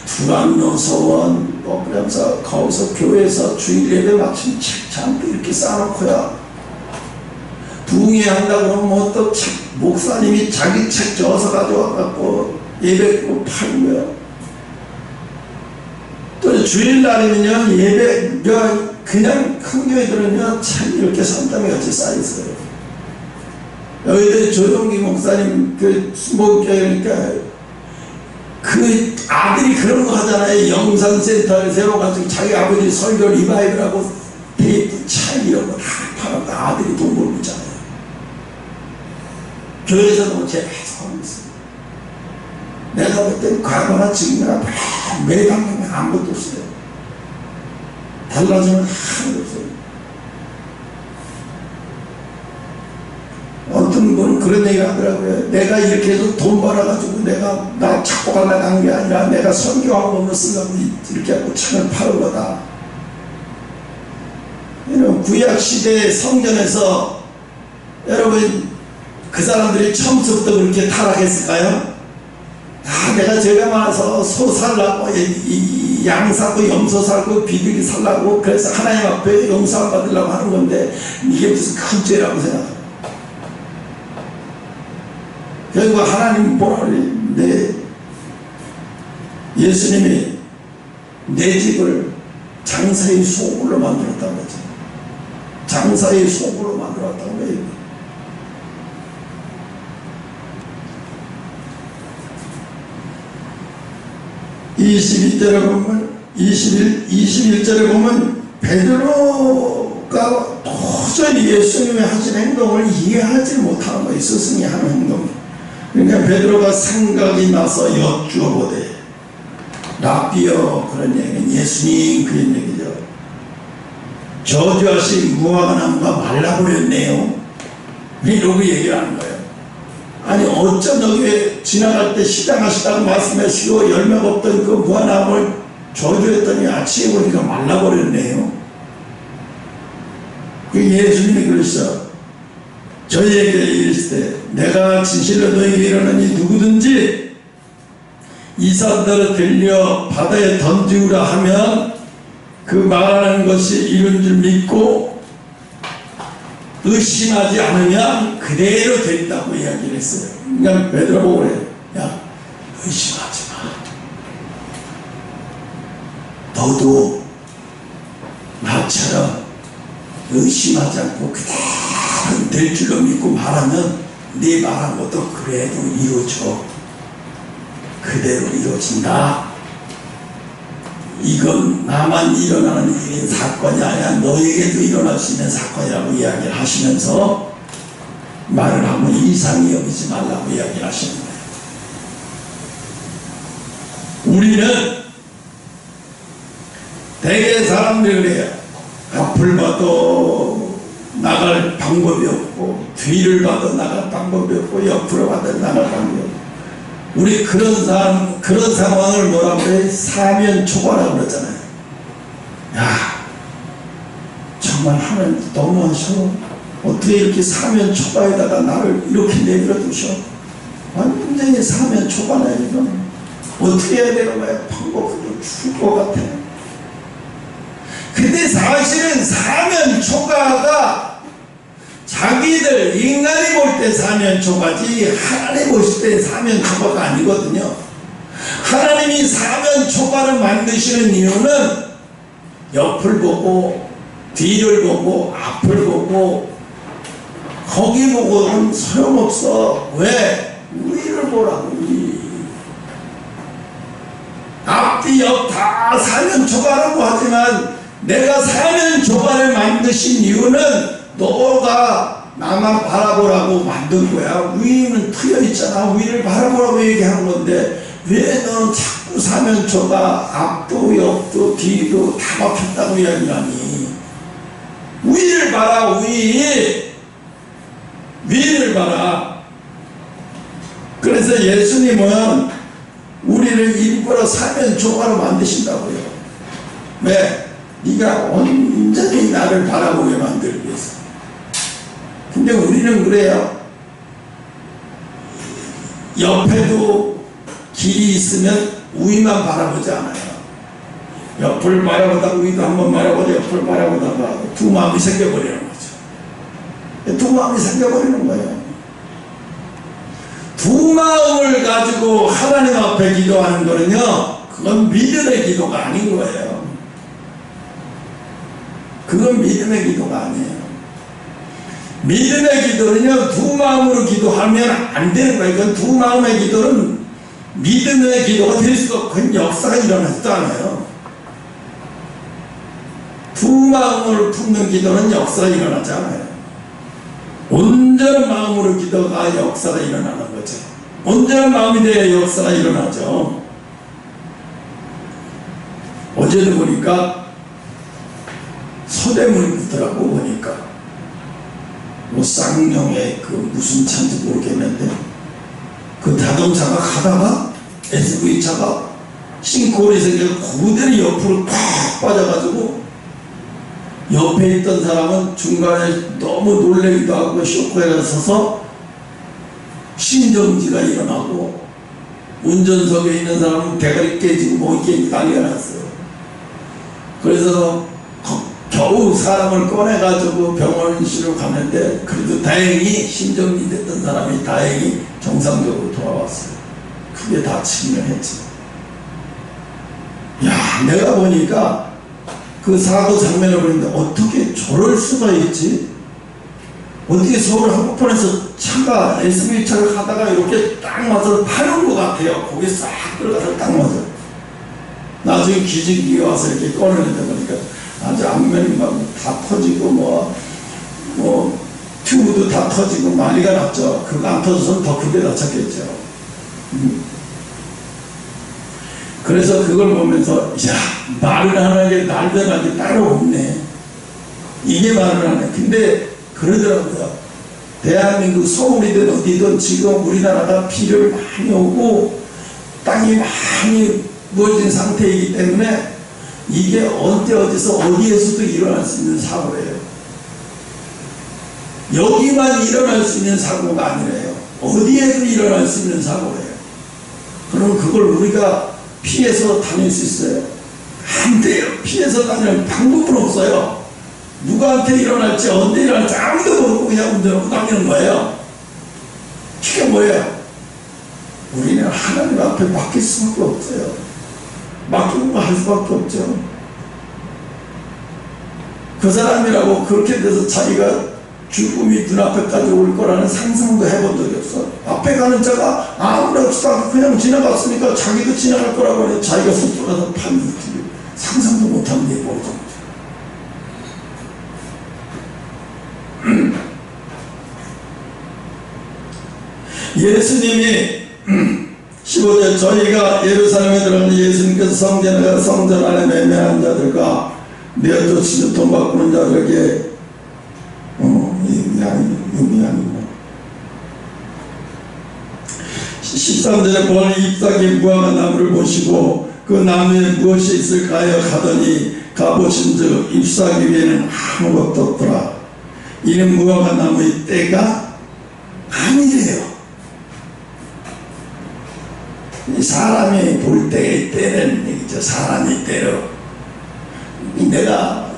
두란노서원 그러면서 거기서 교회에서 주일 예배 마침 책장 이렇게 쌓아놓고요, 부흥회 한다고 그러면 뭐 또 목사님이 자기 책 적어서 가져와갖고 예배 팔고요. 또 주일날이면요, 예배 그냥 큰 교회들은요 책 이렇게 산더미 같이 쌓여있어요. 여기도 조동기 목사님 그 수목교회니까 그 아들이 그런 거 하잖아요. 영상센터를 세워가지고 자기 아버지 설교 리바이브라고 테이프 책 이런 거 다 팔아서 아들이 돈 벌고 있잖아요. 교회에서도 제가 계속 하고 있어요. 내가 볼 땐 과거나 지금이나 매방면 아무것도 없어요. 달라지는 하나도 없어요. 어떤 분은 그런 얘기를 하더라고요. 내가 이렇게 해서 돈 벌어가지고 나 찾고 가려고 한 게 아니라 내가 선교하고 쓰려고 이렇게 하고 책을 파는 거다. 여러분, 구약시대 성전에서 여러분 그 사람들이 처음부터 그렇게 타락했을까요? 내가 죄가 많아서 소 살라고 양 사고 염소 살고 비둘기 살라고 그래서 하나님 앞에 용서 받으려고 하는 건데 이게 무슨 큰 죄라고 생각해요. 결국 하나님 뭐라 그래? 예수님이 내 집을 장사의 소굴로 만들었다고 했죠. 장사의 소굴로 만들었다고 해요. (21절에) 보면 베드로가 도저히 예수님이 하신 행동을 이해하지 못하는 거예요. 스승이 하는 행동. 그러니까 베드로가 생각이 나서 여쭈어보되 라비여, 그런 얘기는 예수님 그런 얘기죠. 저주하신 무화과 나무가 말라버렸네요. 이러고 얘기를 하는 거예요. 아니 어쩜 여기 지나갈 때 시장하시다고 말씀하시고 열매가 없던 그 무화과나무를 저주했더니 아침에 보니까 말라버렸네요. 그 예수님이 그러시죠. 저희에게 이르시되 내가 진실로 너희에게 이르노니 누구든지 이 산들을 들려 바다에 던지우라 하면 그 말하는 것이 이룬 줄 믿고 의심하지 않으면 그대로 된다고 이야기를 했어요. 그러니까 베드로 보고 그래요. 야, 의심하지 마. 너도 나처럼 의심하지 않고 그대로 될 줄로 믿고 말하면 네 말한 것도 그래도 이루어져. 그대로 이루어진다. 이건 나만 일어나는 일인 사건이 아니라 너에게도 일어날 수 있는 사건이라고 이야기를 하시면서 말을 하면 이상히 여기지 말라고 이야기를 하시는 거예요. 우리는 대개 사람들이 그래요. 앞을 봐도 나갈 방법이 없고, 뒤를 봐도 나갈 방법이 없고, 옆으로 봐도 나갈 방법이 없고. 우리 그런 상황을 뭐라고 해요? 사면초가라고 그러잖아요. 야, 정말 하나님 너무하셔. 어떻게 이렇게 사면초가에다가 나를 이렇게 내버려 두셔? 완전히 사면초가네, 이거는. 어떻게 해야 되는 거야? 방법도 죽을 것 같아. 근데 사실은 사면초가가 자기들 인간이 볼 때 사면초가지 하나님 보실 때 사면초가가 아니거든요. 하나님이 사면초가를 만드시는 이유는 옆을 보고 뒤를 보고 앞을 보고 거기 보고는 소용없어. 왜? 위를 보라고. 위. 앞뒤 옆 다 사면초가라고 하지만 내가 사면초가를 만드신 이유는 너가 나만 바라보라고 만든 거야. 위는 트여 있잖아. 위를 바라보라고 얘기한 건데 왜 너는 자꾸 사면초가 앞도 옆도 뒤도 다 막혔다고 이야기하니? 위를 봐라. 위를 봐라. 그래서 예수님은 우리를 일부러 사면초가로 만드신다고요. 왜? 네가 온전히 나를 바라보게 만들기 위해서. 근데 우리는 그래요. 옆에도 길이 있으면 위만 바라보지 않아요. 옆을 바라보다가 위도 한번 바라보다 옆을 바라보다가 두 마음이 생겨버리는 거죠. 두 마음이 생겨버리는 거예요. 두 마음을 가지고 하나님 앞에 기도하는 거는요, 그건 믿음의 기도가 아닌 거예요. 그건 믿음의 기도가 아니에요. 믿음의 기도는요, 두 마음으로 기도하면 안 되는 거예요. 그건 두 마음의 기도는 믿음의 기도가 될 수가 없고, 그건 역사가 일어나지도 않아요. 두 마음으로 품는 기도는 역사가 일어나지 않아요. 온전한 마음으로 기도가 역사가 일어나는 거죠. 온전한 마음이 돼야 역사가 일어나죠. 어제도 보니까 서대문이더라고. 보니까 뭐 쌍용의 그 무슨 차인지 모르겠는데 그 자동차가 가다가 SV차가 싱크홀이 생겨서 그대로 옆으로 팍 빠져가지고 옆에 있던 사람은 중간에 너무 놀래기도 하고 쇼크에 서서 심정지가 일어나고, 운전석에 있는 사람은 대가리 깨지고 뭐 이게 난리가 났어요. 그래서 겨우 사람을 꺼내가지고 병원실로 갔는데 그래도 다행히 심정지 됐던 사람이 다행히 정상적으로 돌아왔어요. 크게 다치기는 했지. 야, 내가 보니까 그 사고 장면을 보는데 어떻게 저럴 수가 있지? 어떻게 서울 한복판에서 차가 SV차를 가다가 이렇게 딱 맞아서 파는 것 같아요. 거기 싹 들어가서 딱 맞아. 나중에 기지기가 와서 이렇게 꺼내는데 보니까 아주 앞면이 막 다 터지고 뭐 튜브도 다 터지고 난리가 났죠. 그거 안 터져서는 더 크게 다쳤겠죠. 그래서 그걸 보면서 야, 말을 하는 게 날벼락이 따로 없네. 이게 말을 하네. 근데 그러더라고요. 대한민국 서울이든 어디든 지금 우리나라가 비를 많이 오고 땅이 많이 무너진 상태이기 때문에 이게 언제 어디서 어디에서도 일어날 수 있는 사고예요. 여기만 일어날 수 있는 사고가 아니래요. 어디에도 일어날 수 있는 사고예요. 그럼 그걸 우리가 피해서 다닐 수 있어요? 안 돼요. 피해서 다니는 방법은 없어요. 누구한테 일어날지 언제 일어날지 아무도 모르고 그냥 운전하고 다니는 거예요. 그게 뭐예요? 우리는 하나님 앞에 맡길 수밖에 없어요. 맡기고 할 수밖에 없죠. 그 사람이라고 그렇게 돼서 자기가 죽음이 눈앞에까지 올 거라는 상상도 해본 적이 없어. 앞에 가는 자가 아무렇지도 그냥 지나갔으니까 자기도 지나갈 거라고 하니 자기가 속도 가서 판지 상상도 못하는 일이 벌어진 거죠. 예수님이 15절 저희가 예루살렘에 들어가니 예수님께서 성전 안에 매매한 자들과 내어쫓으며 돈 바꾸는 자들에게 여기 아니고 13절에 멀리 잎사귀 무화과 나무를 보시고 그 나무에 무엇이 있을까 하여 가더니 가보신즉 잎사귀 위에는 아무것도 없더라. 이는 무화과 나무의 때가 아니래요. 사람이 볼 때의 때는 얘기죠. 사람의 때로. 내가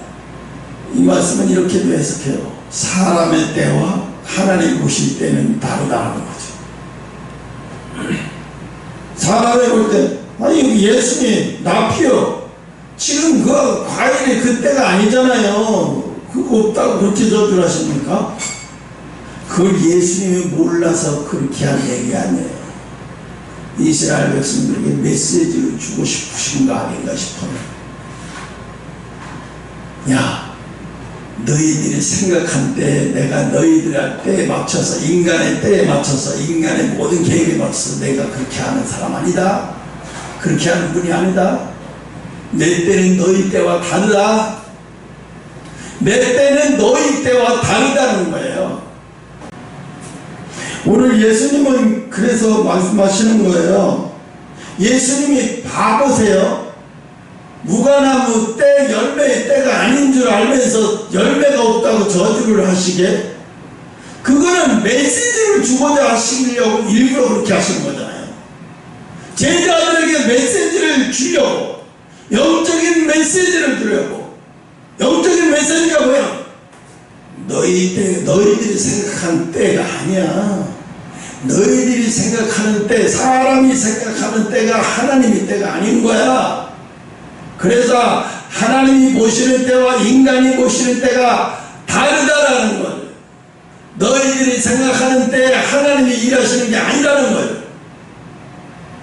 이 말씀은 이렇게도 해석해요. 사람의 때와 하나님 보실 때는 다르다는 거죠. 사람이 볼 때 아니 예수님 나피요 지금 그 과일이 그때가 아니잖아요. 그거 없다고 그렇게 저주하십니까? 그걸 예수님이 몰라서 그렇게 한 얘기 아니에요. 이스라엘 백성들에게 메시지를 주고 싶으신 거 아닌가 싶어요. 야, 너희들이 생각한 때 내가 너희들의 때에 맞춰서 인간의 때에 맞춰서 인간의 모든 계획에 맞춰서 내가 그렇게 하는 사람 아니다. 그렇게 하는 분이 아니다. 내 때는 너희 때와 다르다. 내 때는 너희 때와 다르다는 거예요. 오늘 예수님은 그래서 말씀하시는 거예요. 예수님이 바보세요. 무화과나무 때 열매의 때가 아닌 줄 알면서 열매가 없다고 저주를 하시게, 그거는 메시지를 주고자 하시려고 일부러 그렇게 하시는 거잖아요. 제자들에게 메시지를 주려고, 영적인 메시지를 주려고. 영적인 메시지가 뭐야? 너희들이 생각한 때가 아니야. 너희들이 생각하는 때, 사람이 생각하는 때가 하나님의 때가 아닌 거야. 그래서 하나님이 보시는 때와 인간이 보시는 때가 다르다라는 거예요. 너희들이 생각하는 때에 하나님이 일하시는 게 아니라는 거예요.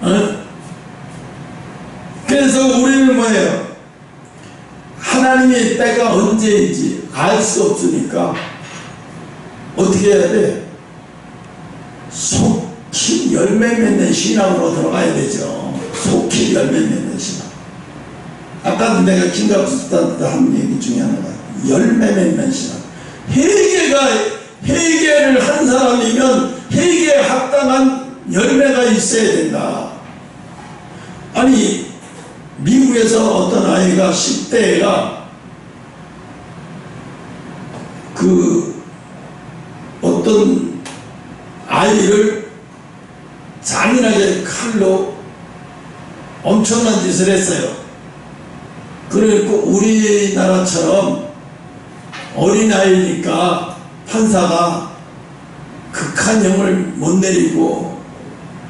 어? 그래서 우리는 뭐예요? 하나님의 때가 언제인지 알 수 없으니까 어떻게 해야 돼? 속히 열매 맺는 신앙으로 들어가야 되죠. 속히 열매 맺는 신앙. 아까도 내가 김갑수한테 한 얘기 중에 하나가 열매 맺는 신앙. 회개를 한 사람이면 회개에 합당한 열매가 있어야 된다. 아니 미국에서 어떤 아이가 10대가 어떤 아이를 잔인하게 칼로 엄청난 짓을 했어요. 그러니까 우리나라처럼 어린아이니까 판사가 극한형을 못 내리고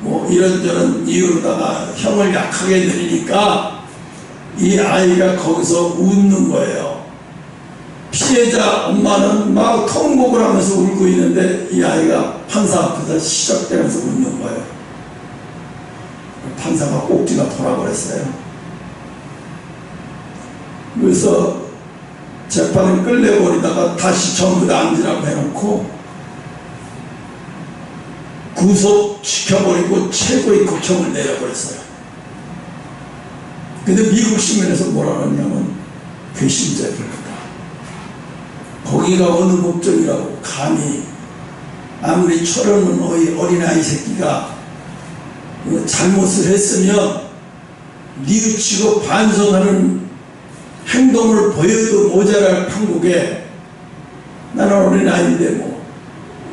뭐 이런저런 이유로다가 형을 약하게 내리니까 이 아이가 거기서 웃는 거예요. 피해자 엄마는 막 통곡을 하면서 울고 있는데 이 아이가 판사 앞에서 시작되면서 웃는 거예요. 판사가 꼭지가 돌아버렸어요. 그래서 재판을 끌려버리다가 다시 전부 다 앉으라고 해놓고 구속시켜버리고 최고의 극형을 내려버렸어요. 근데 미국 신문에서 뭐라 그러냐면 괘씸죄를 했다. 거기가 어느 법정이라고 감히 아무리 철없는 어린아이 새끼가 잘못을 했으면 뉘우치고 반성하는 행동을 보여도 모자랄 판국에 나는 어린아이인데 뭐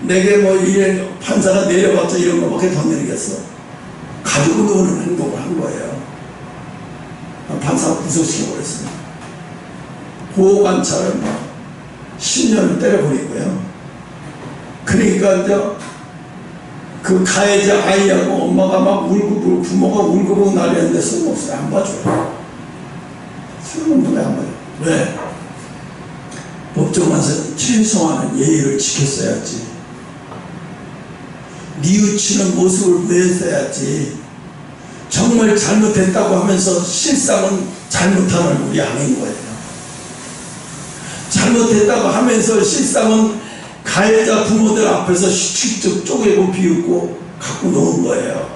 내게 뭐 이래 판사가 내려봤자 이런 거밖에 더 내리겠어. 가지고 노는 행동을 한 거예요. 판사가 구속시켜버렸어요. 보호관찰을 막 10년을 때려버리고요. 그러니까 이제 그 가해자 아이하고 엄마가 막 울고 부모가 울고 난리였는데 소용없어요. 안 봐줘요. 소용없는 거야. 안 봐줘요. 왜? 법정 와서 최소한의 예의를 지켰어야지. 뉘우치는 모습을 보였어야지. 정말 잘못했다고 하면서 실상은 잘못한 얼굴이 아닌 거예요. 잘못했다고 하면서 실상은 가해자 부모들 앞에서 직접 쪼개고 비웃고 갖고 노는 거예요.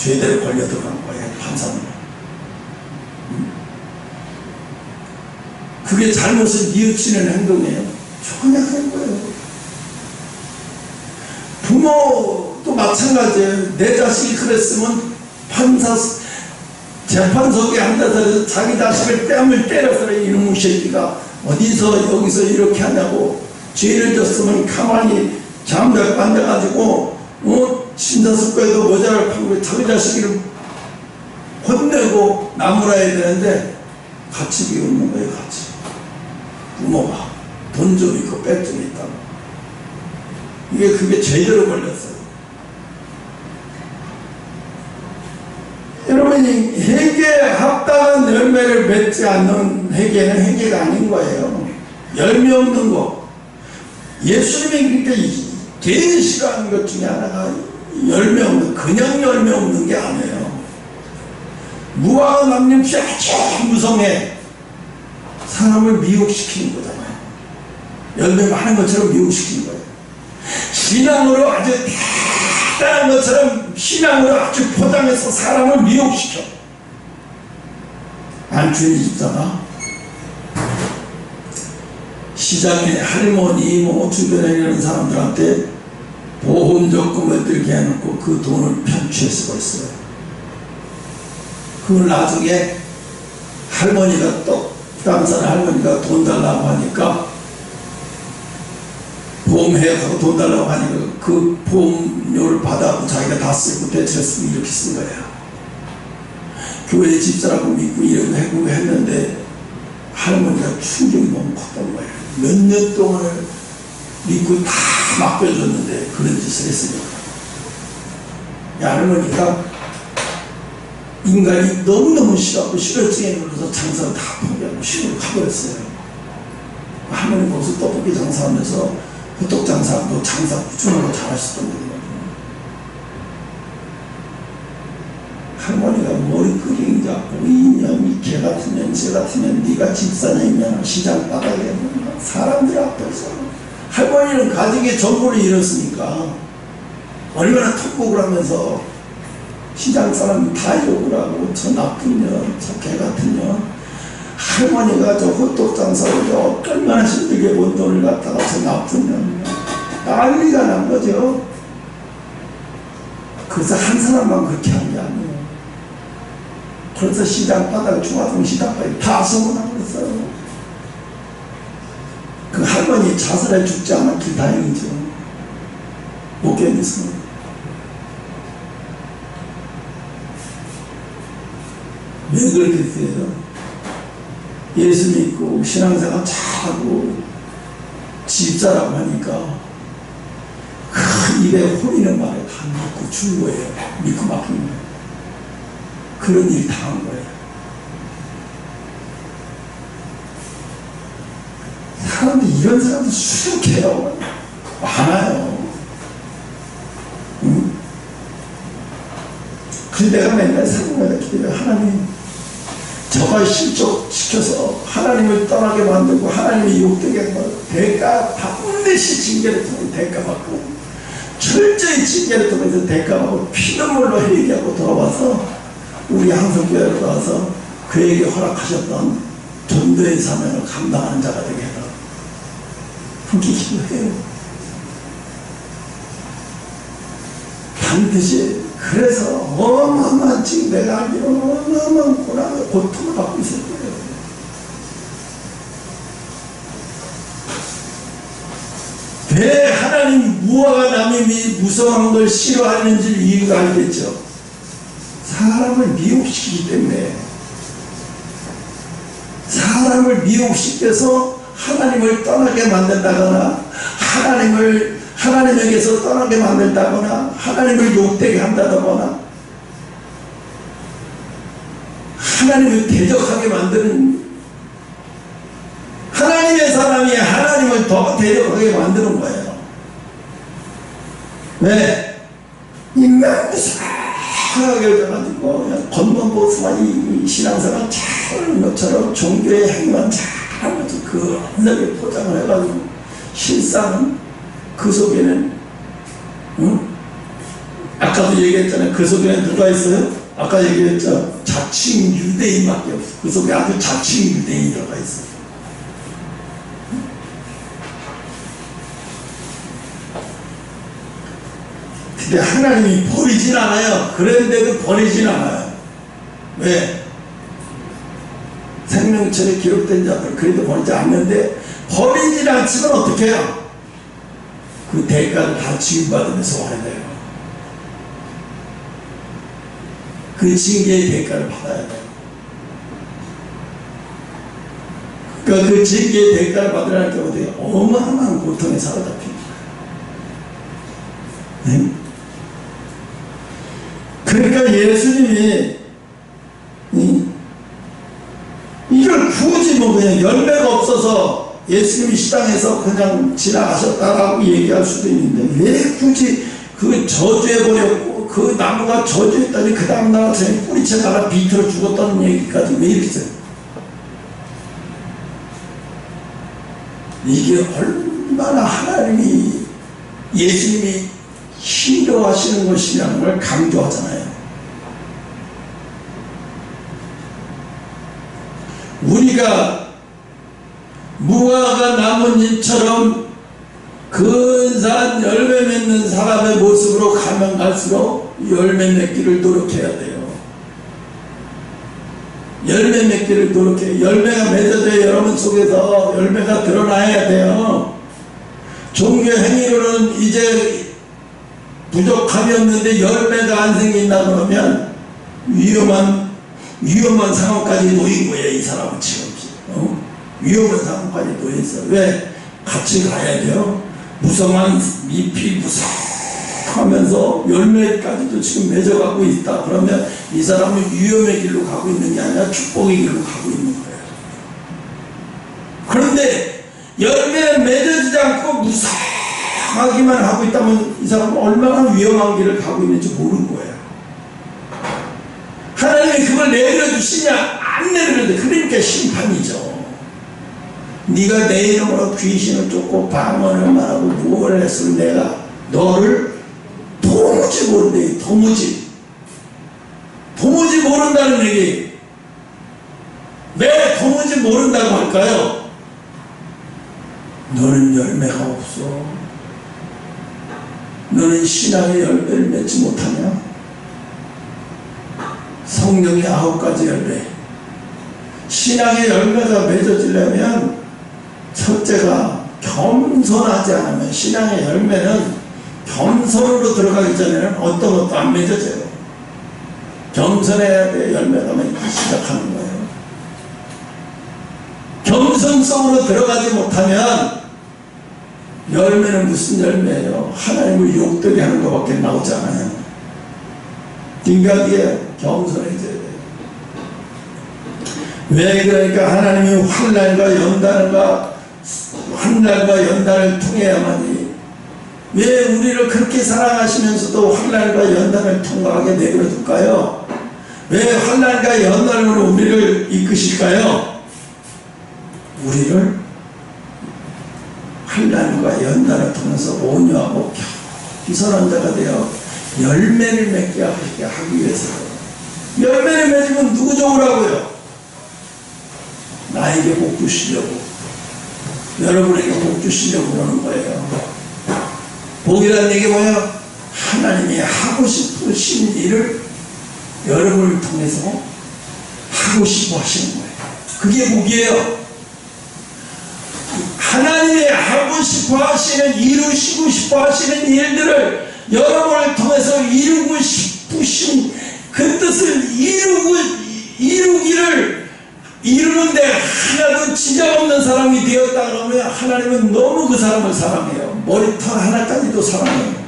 죄대로 걸려 들어간 거예요, 판사는. 그게 잘못을 뉘우치는 행동이에요. 전혀 그런 거예요. 부모도 마찬가지예요. 내 자식이 그랬으면 재판석에 앉아서 자기 자식을 뺨을 때려서 이놈의 새끼가 어디서 여기서 이렇게 하냐고, 죄를 졌으면 가만히 잠자고 앉아가지고 심사숙고해도 모자를 파고 자기 자식을 혼내고 나무라야 되는데 같이 비웃는 거예요. 같이 부모가 돈 좀 있고 뺏 좀 있다고. 그게 제대로 걸렸어요. 여러분이 회개에 합당한 열매를 맺지 않는 회개는 회개가 아닌 거예요. 열매 없는 거. 예수님이 그렇게 제일 싫어하는 것 중에 하나가 열매 없는, 그냥 열매 없는 게 아니에요. 무화과 남김치 아주 무성해. 사람을 미혹시키는 거잖아요. 열매 많은 것처럼 미혹시키는 거예요. 신앙으로 아주 대단한 것처럼 신앙으로 아주 포장해서 사람을 미혹시켜. 안주인 집사가 시장에 할머니 주변에 있는 사람들한테 보험 적금을 들게 해놓고 그 돈을 편취해서 있어요. 그걸 나중에 할머니가 다른 사람 할머니가 돈 달라고 하니까, 보험회하고 돈 달라고 하니까 그 보험료를 받아고 자기가 다 쓰고 대출에 쓰고 이렇게 쓴 거예요. 교회 집사라고 믿고 이러고 해고 했는데 할머니가 충격이 너무 컸던 거예요. 몇 년 동안을 믿고 다 맡겨줬는데 그런 짓을 했으니까. 할머니가 인간이 너무너무 싫어하고 실효증에 눌러서 장사를 다 포기하고 시골로 가버렸어요. 할머니 거기서 떡볶이 장사하면서 호떡 장사도 장사 꾸준하게 잘하셨던 분이거든요. 할머니가 머리 끄링 잡고 이놈이 개 같은 년, 새 같은 년, 네가 집사냐면 시장 바닥에 사람들 앞에서. 할머니는 가족의 전부를 잃었으니까 얼마나 턱복을 하면서 시장 사람이 다 욕을 하고, 저 나쁜 년, 저 개 같은 년. 할머니가 저 호떡 장사로 얼마나 힘들게 번 돈을 갖다가 저 나쁜 년, 난리가 난 거죠. 그래서 한 사람만 그렇게 한 게 아니에요. 그래서 시장 바닥, 중화동 시장 바닥 다 소문나고 그랬어요. 그 할머니 자살해 죽지 않았길 다행이죠. 못 견디서. 왜 그렇게 됐어요? 예수 믿고 신앙생활 잘하고 집사라고 하니까 그 입에 홀리는 말에 다 믿고 준 거예요. 믿고 맡긴 거예요. 그런 일이 당한 거예요. 사람들, 이런 사람들 수룩해요. 많아요. 응? 그래서 내가 맨날 생각하다 기도해요. 하나님, 저걸 실족시켜서 하나님을 떠나게 만들고 하나님을 욕되게 하고 대가 반드시 징계를 통해 대가 받고, 철저히 징계를 통해서 대가 받고 피눈물로 회개하고 돌아와서 우리 항성교회로 돌아와서 그에게 허락하셨던 전도의 사명을 감당하는 자가 되게 해라. 그렇게 기도해요. 반드시. 그래서 어마어마한, 지금 내가 알기로는 어마어마한 고난을, 고통을 받고 있을 거예요. 왜 하나님 무화과 남이 무성한 걸 싫어하는지 이유가 알겠죠. 사람을 미혹시키기 때문에. 사람을 미혹시켜서 하나님을 떠나게 만든다거나, 하나님에게서 떠나게 만든다거나, 하나님을 욕되게 한다거나, 하나님을 대적하게 만드는, 하나님의 사람이 하나님을 더 대적하게 만드는 거예요. 왜? 인간이 이상하게 돼가지고 그냥 겉만 보수만 이 신앙생활 잘하는 것처럼 종교의 행위만 잘하는 것처럼 그런하게 포장을 해가지고 실상은 그 속에는 아까도 얘기했잖아요. 그 속에는 누가 있어요? 아까 얘기했죠. 자칭 유대인밖에 없어. 그 속에 아주 자칭 유대인이 들어가 있어요. 근데 하나님이 버리진 않아요. 그런데도 버리진 않아요. 왜? 생명册에 기록된 자들 그래도 버리지 않는데, 버리진 않지만 어떻게 해요? 그 대가를 다 지급받으면서 와야 돼요. 그 징계의 대가를 받아야 돼요. 그러니까 그 징계의 대가를 받으려는 게 어디에 어마어마한 고통에 사로잡힙니다. 네? 그러니까 예수님이 이걸 굳이 뭐 그냥 열매가 없어서 예수님이 시장에서 그냥 지나가셨다라고 얘기할 수도 있는데, 왜 굳이 그 저주해버렸고 그 나무가 저주했더니 그 다음 날 저희 뿌리채 나라 비틀어 죽었다는 얘기까지 왜 이렇게 써요? 이게 얼마나 하나님이 예수님이 힘겨워하시는 것이라는 걸 강조하잖아요. 우리가 무화과 나뭇잎처럼 근사한 열매 맺는 사람의 모습으로 가면 갈수록 열매 맺기를 노력해야 돼요. 열매 맺기를 노력해요. 열매가 맺어져야 여러분 속에서 열매가 드러나야 돼요. 종교 행위로는 이제 부족함이 없는데 열매가 안 생긴다 그러면 위험한 상황까지 놓인 거예요. 이 사람은 지금 위험한 상황까지 놓였어. 왜? 같이 가야 돼요. 무성한 잎이 무성하면서 열매까지도 지금 맺어가고 있다. 그러면 이 사람은 위험의 길로 가고 있는 게 아니라 축복의 길로 가고 있는 거예요. 그런데 열매는 맺어지지 않고 무성하기만 하고 있다면 이 사람은 얼마나 위험한 길을 가고 있는지 모르는 거예요. 하나님이 그걸 내려주시냐? 안 내려주는데, 그러니까 심판이죠. 네가 내 이름으로 귀신을 쫓고 방언을 말하고 무엇을 했으면 내가 너를 도무지 모른대. 도무지 모른다는 얘기. 왜 도무지 모른다고 할까요? 너는 열매가 없어. 너는 신앙의 열매를 맺지 못하냐? 성령의 9가지 열매. 신앙의 열매가 맺어지려면 첫째가 겸손하지 않으면, 신앙의 열매는 겸손으로 들어가기 전에는 어떤 것도 안 맺어져요. 겸손해야 돼. 열매가 맺기 시작하는 거예요. 겸손성으로 들어가지 못하면 열매는 무슨 열매예요? 하나님을 욕되게 하는 것밖에 나오지 않아요. 인간에게 겸손해져야 돼요. 왜 그러니까 하나님이 환난과 연단을 통해야만이, 왜 우리를 그렇게 사랑하시면서도 환난과 연단을 통과하게 내버려둘까요? 왜 환난과 연단으로 우리를 이끄실까요? 우리를 환난과 연단을 통해서 온유하고 겸손한 자가 되어 열매를 맺게 하기 위해서요. 열매를 맺으면 누구 좋으라고요? 나에게 복 주시려고, 여러분에게 복 주시려고 그러는 거예요. 복이라는 얘기 뭐예요? 하나님이 하고 싶으신 일을 여러분을 통해서 하고 싶어 하시는 거예요. 그게 복이에요. 하나님이 하고 싶어 하시는, 이루시고 싶어 하시는 일들을 여러분을 통해서 이루고 싶으신 그 뜻을 이루는데 하나도 지장없는 사람이 되었다 그러면 하나님은 너무 그 사람을 사랑해요. 머리털 하나까지도 사랑해요.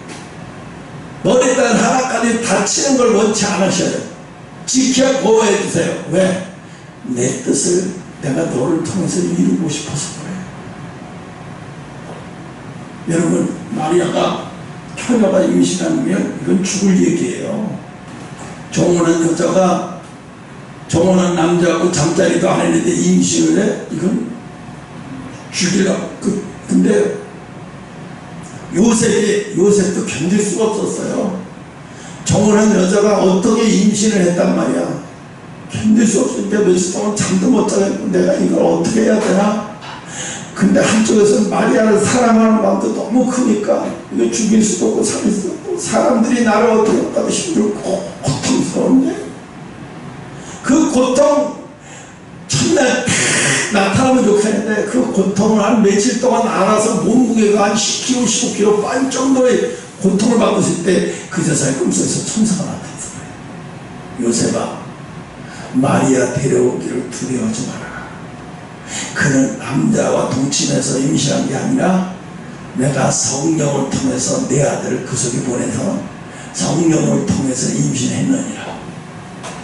머리털 하나까지 다치는 걸 원치 않으셔요. 지켜 보호해 주세요. 왜? 내 뜻을 내가 너를 통해서 이루고 싶어서 그래요. 여러분, 마리아가 처녀가 임신하면 이건 죽을 얘기예요. 정혼한 남자하고 잠자리도 안 했는데 임신을 해? 이건 죽이려고. 근데 요셉도 견딜 수가 없었어요. 정혼한 여자가 어떻게 임신을 했단 말이야. 견딜 수 없으니까 며칠 동안 잠도 못 자겠고 내가 이걸 어떻게 해야 되나. 근데 한쪽에서 마리아를 사랑하는 마음도 너무 크니까 이거 죽일 수도 없고 살릴 수도 없고 사람들이 나를 어떻게 했다고 힘들고 고통스러운데 그 고통 첫날 나타나면 좋겠는데 그 고통을 한 며칠 동안 알아서 몸무게가 한 10kg, 15kg 빠질 정도의 고통을 받고 있을 때 그 여자의 꿈속에서 천사가 나타났어요. 요셉아, 마리아 데려오기를 두려워하지 마라. 그는 남자와 동침해서 임신한 게 아니라 내가 성령을 통해서 내 아들을 그 속에 보내서 성령을 통해서 임신했느니라.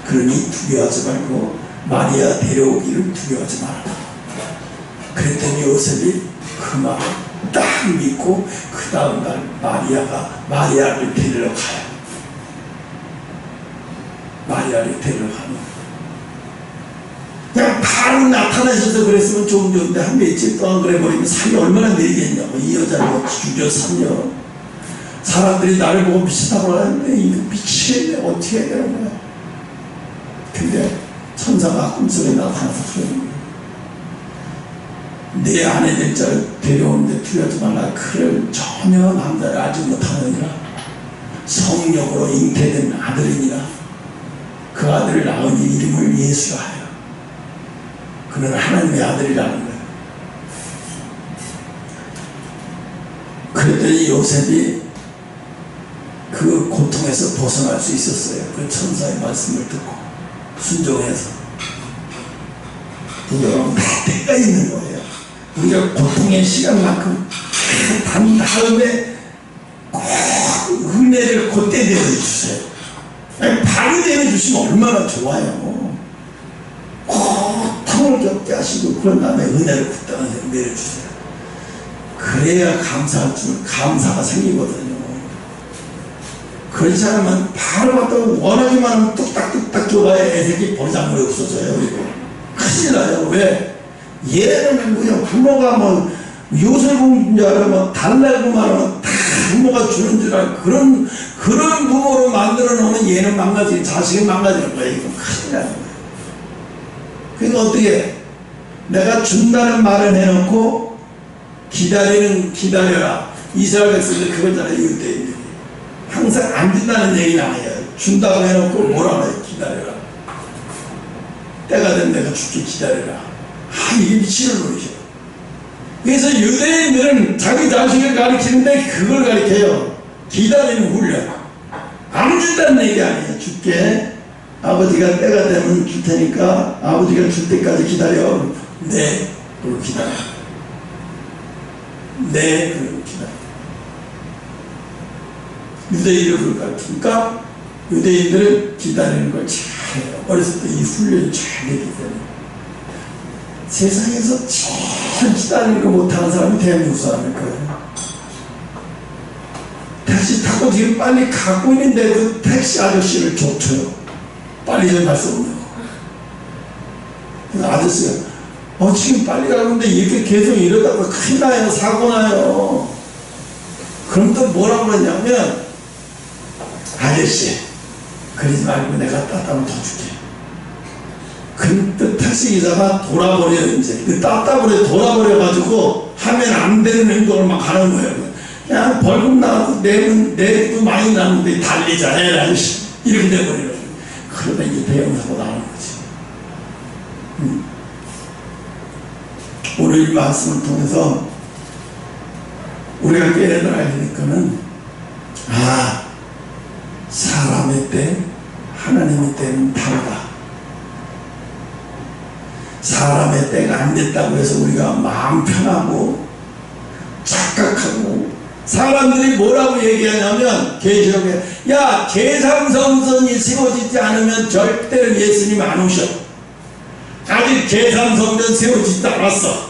그러니 두려워하지 말고 마리아 데려오기를 두려워하지 마라. 그랬더니 요셉이 그 말 딱 믿고 그 다음 날 마리아를 데리러 가요. 마리아를 데리러 가면 그냥 바로 나타나셔서 그랬으면 좋은 건데 한 며칠 동안 그래버리면 삶이 얼마나 느리겠냐고. 이 여자를 죽여 살려. 사람들이 나를 보고 미치다고 하는데 이거 미치겠네. 어떻게 해야 되는 거야. 근데 천사가 꿈속에 나타나서 그러는 거야. 내 아내 될 자를 데려오는데 두려워하지 말라. 그를 전혀 남자를 알지 못하느니라. 성령으로 잉태된 아들이니라. 그 아들을 낳으니 이름을 예수라 하여. 그는 하나님의 아들이라는 거예요. 그랬더니 요셉이 그 고통에서 벗어날 수 있었어요. 그 천사의 말씀을 듣고 순종해서. 여러분 다 때가 있는 거예요. 우리가 고통의 시간만큼 단 다음에 꼭 은혜를 그때 내려주세요. 바로 내려주시면 얼마나 좋아요. 고통을 겪게 하시고 그런 다음에 은혜를 그때 내려주세요. 그래야 감사가 생기거든요. 그렇지 않으면 바로 갖다가 원하기만 하면 뚝딱뚝딱 줘봐야 애새끼 버리장물이 없어져요. 큰일 나요. 왜? 얘는 그냥 부모가 뭐 요술공주인 줄 알아, 달라고만 하면 다 부모가 주는 줄 알고 그런 부모로 만들어 놓으면 얘는 망가지고 자식이 망가지는 거야. 이거 큰일 나는 거야. 그러니까 어떻게 해? 내가 준다는 말을 해놓고 기다려라. 이스라엘 백성들 그거잖아요. 유대인들이 항상 안 준다는 얘기는 아니에요. 준다고 해놓고 뭐라고 해? 기다려라. 때가 되면 내가 줄게 기다려라. 이게 미치는 놈이죠. 그래서 유대인들은 자기 자식을 가르치는데 그걸 가르쳐요. 기다리는 훈련. 안 준다는 얘기 아니에요. 줄게. 아버지가 때가 되면 줄 테니까 아버지가 줄 때까지 기다려. 네. 그리고 기다려. 네. 그리고 기다려. 유대인을 그걸 가르치니까 유대인들은 기다리는 걸 잘해요. 어렸을 때 이 훈련이 잘 되기 때문에. 세상에서 제일 기다리는 거 못하는 사람이 대한민국 사람일 거예요. 택시 타고 지금 빨리 가고 있는데도 택시 아저씨를 쫓아요. 빨리 좀 갈 수 없는 거. 아저씨가 지금 빨리 가는데 이렇게 계속 이러다가 큰일 나요. 사고 나요. 그럼 또 뭐라고 그러냐면 아저씨 그러지 말고 내가 따뜻하면 더 줄게. 그 택시기사가 돌아버려. 이제 그 따따버려 돌아버려가지고 하면 안 되는 행동을 막 하는 거예요. 그냥 벌금 나가고 내도 많이 나는데 달리자 해라 이렇게 돼버리는 거예요. 그러다 이제 대형사고 나오는 거지. 오늘 이 말씀을 통해서 우리가 깨달아야 되니까는 사람의 때 하나님의 때는 다르다. 사람의 때가 안 됐다고 해서 우리가 마음 편하고 착각하고 사람들이 뭐라고 얘기하냐면 계시록에 야 계산성전이 세워지지 않으면 절대로 예수님 안 오셔. 아직 계산성전 세워지지도 않았어.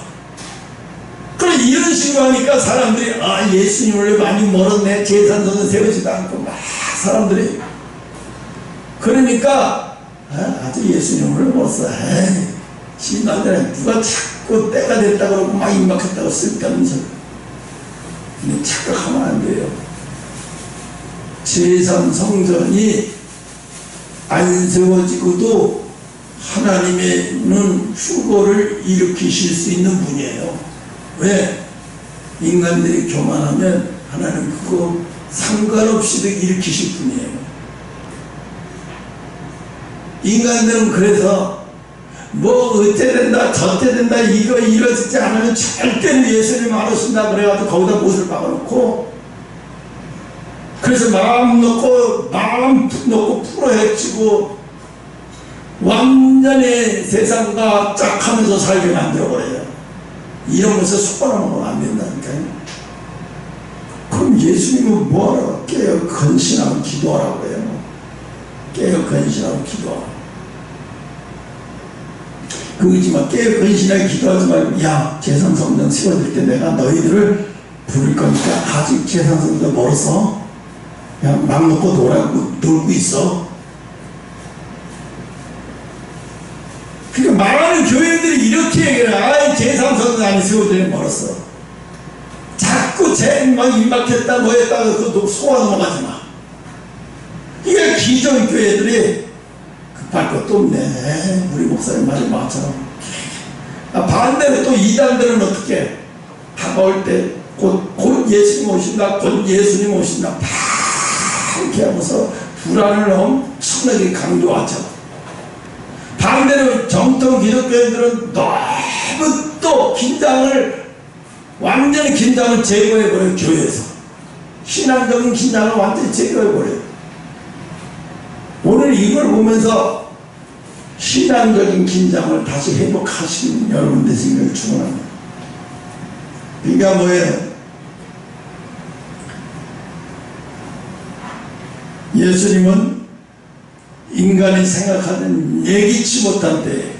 그럼 이런 식으로 하니까 사람들이 예수님을 많이 멀었네. 계산성전 세워지지도 않고 막 사람들이 그러니까 아직 예수님을 멀었어. 신앙들은 누가 자꾸 때가 됐다 그러고 막 임박했다고 쓸데없는 소리. 근데 착각하면 안 돼요. 제3성전이 안 세워지고도 하나님은 휴거를 일으키실 수 있는 분이에요. 왜? 인간들이 교만하면 하나님 그거 상관없이도 일으키실 분이에요. 인간들은 그래서 뭐 어때 된다 저때 된다 이거 이러지 않으면 절대로 예수님 안 오신다 그래가지고 거기다 못을 박아놓고, 그래서 마음 놓고 풀어헤치고 완전히 세상과 짝하면서 살게 만들어버려요. 이러면서 속아놓으면 안 된다니까요. 그럼 예수님은 뭐하라고? 깨어 건신하고 기도하라고 해요. 깨어 건신하고 기도하라고. 그거지만 깨어 건신하고 기도하지 말고, 야 제3성전 세워질 때 내가 너희들을 부를 거니까 아직 제3성전 멀었어. 그냥 막 놓고 놀고 있어. 그러니까 말하는 교회들이 이렇게 얘기를 해. 아이 제3성전 안에 세워지면 멀었어. 자꾸 막 임박했다 뭐 했다 그것도 소화 넘어가지 마. 이게 기존 교회들이 급할 것도 없네. 우리 목사님 말이 맞아. 반대로 또 이단들은 어떻게 다가올 때 곧 예수님 오신다, 곧 예수님 오신다 이렇게 하면서 불안을 엄청나게 강조하죠. 반대로 정통 기독교인들은 너무 또 완전히 긴장을 제거해버려요. 교회에서 신앙적인 긴장을 완전히 제거해버려요. 오늘 이걸 보면서 신앙적인 긴장을 다시 회복하시는 여러분 되시기를 축원합니다. 그러니까 뭐예요? 예수님은 인간이 생각하는 예기치 못한 때에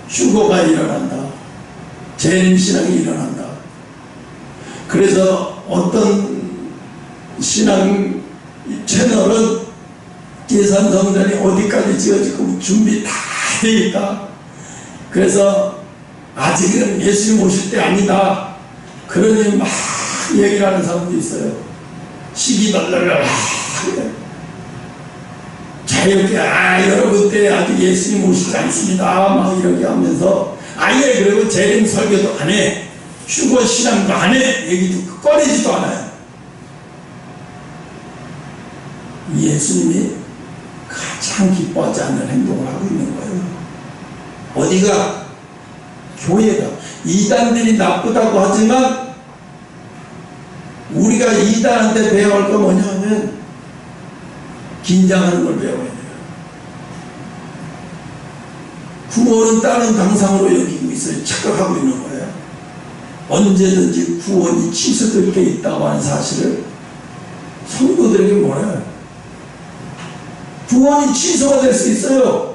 휴거가 일어난다. 재림신앙이 일어난다. 그래서 어떤 신앙 채널은 제3성전이 어디까지 지어지고 준비 다 돼 있다. 그래서 아직은 예수님 오실 때 아니다. 그러니 막 얘기를 하는 사람도 있어요. 시기 달라가 자유롭게 여러분 때 아직 예수님 오시지 않습니다 막 이렇게 하면서 아예 그리고 재림 설교도 안 해. 휴거 신앙도 안 해. 얘기도 꺼내지도 않아요. 예수님이 가장 기뻐하지 않는 행동을 하고 있는 거예요. 어디가? 교회가. 이단들이 나쁘다고 하지만 우리가 이단한테 배워야 할 거 뭐냐면 긴장하는 걸 배워야 돼요. 구원은 다른 당상으로 여기고 있어요. 착각하고 있는 거예요. 언제든지 구원이 취소될 게 있다고 하는 사실을 성도들에게 뭐래요? 구원이 취소가 될 수 있어요.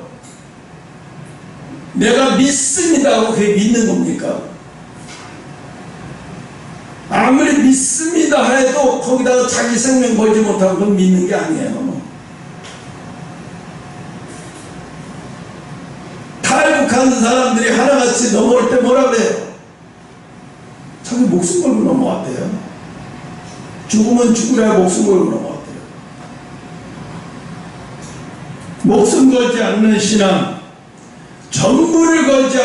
내가 믿습니다 하고 그게 믿는 겁니까? 아무리 믿습니다 해도 거기다가 자기 생명 걸지 못하고 그건 믿는 게 아니에요. 탈북하는 사람들이 하나같이 넘어올 때 뭐라 그래요? 자기 목숨 걸고 넘어왔대요. 죽으면 죽으라 목숨 걸고 넘어왔대요. 목숨 걸지 않는 신앙,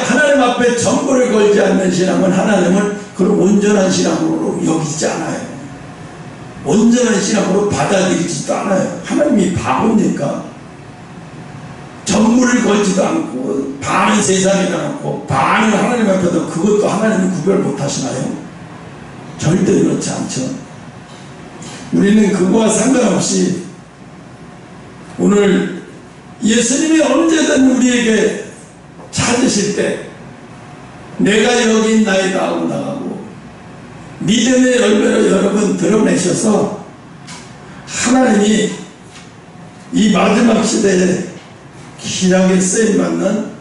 하나님 앞에 전부를 걸지 않는 신앙은 하나님은 그런 온전한 신앙으로 여기지 않아요. 온전한 신앙으로 받아들이지도 않아요. 하나님이 바보입니까? 전부를 걸지도 않고 반은 세상에 나갔고 반은 하나님 앞에도 그것도 하나님이 구별 못하시나요? 절대 그렇지 않죠. 우리는 그거와 상관없이 오늘 예수님이 언제든 우리에게 찾으실 때 내가 여기 있나이다 하고 나가고 믿음의 열매를 여러분 드러내셔서 하나님이 이 마지막 시대에 귀하게 쓰임받는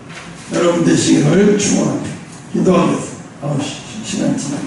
여러분 되시기를 축원합니다. 기도하겠습니다. 시간 지나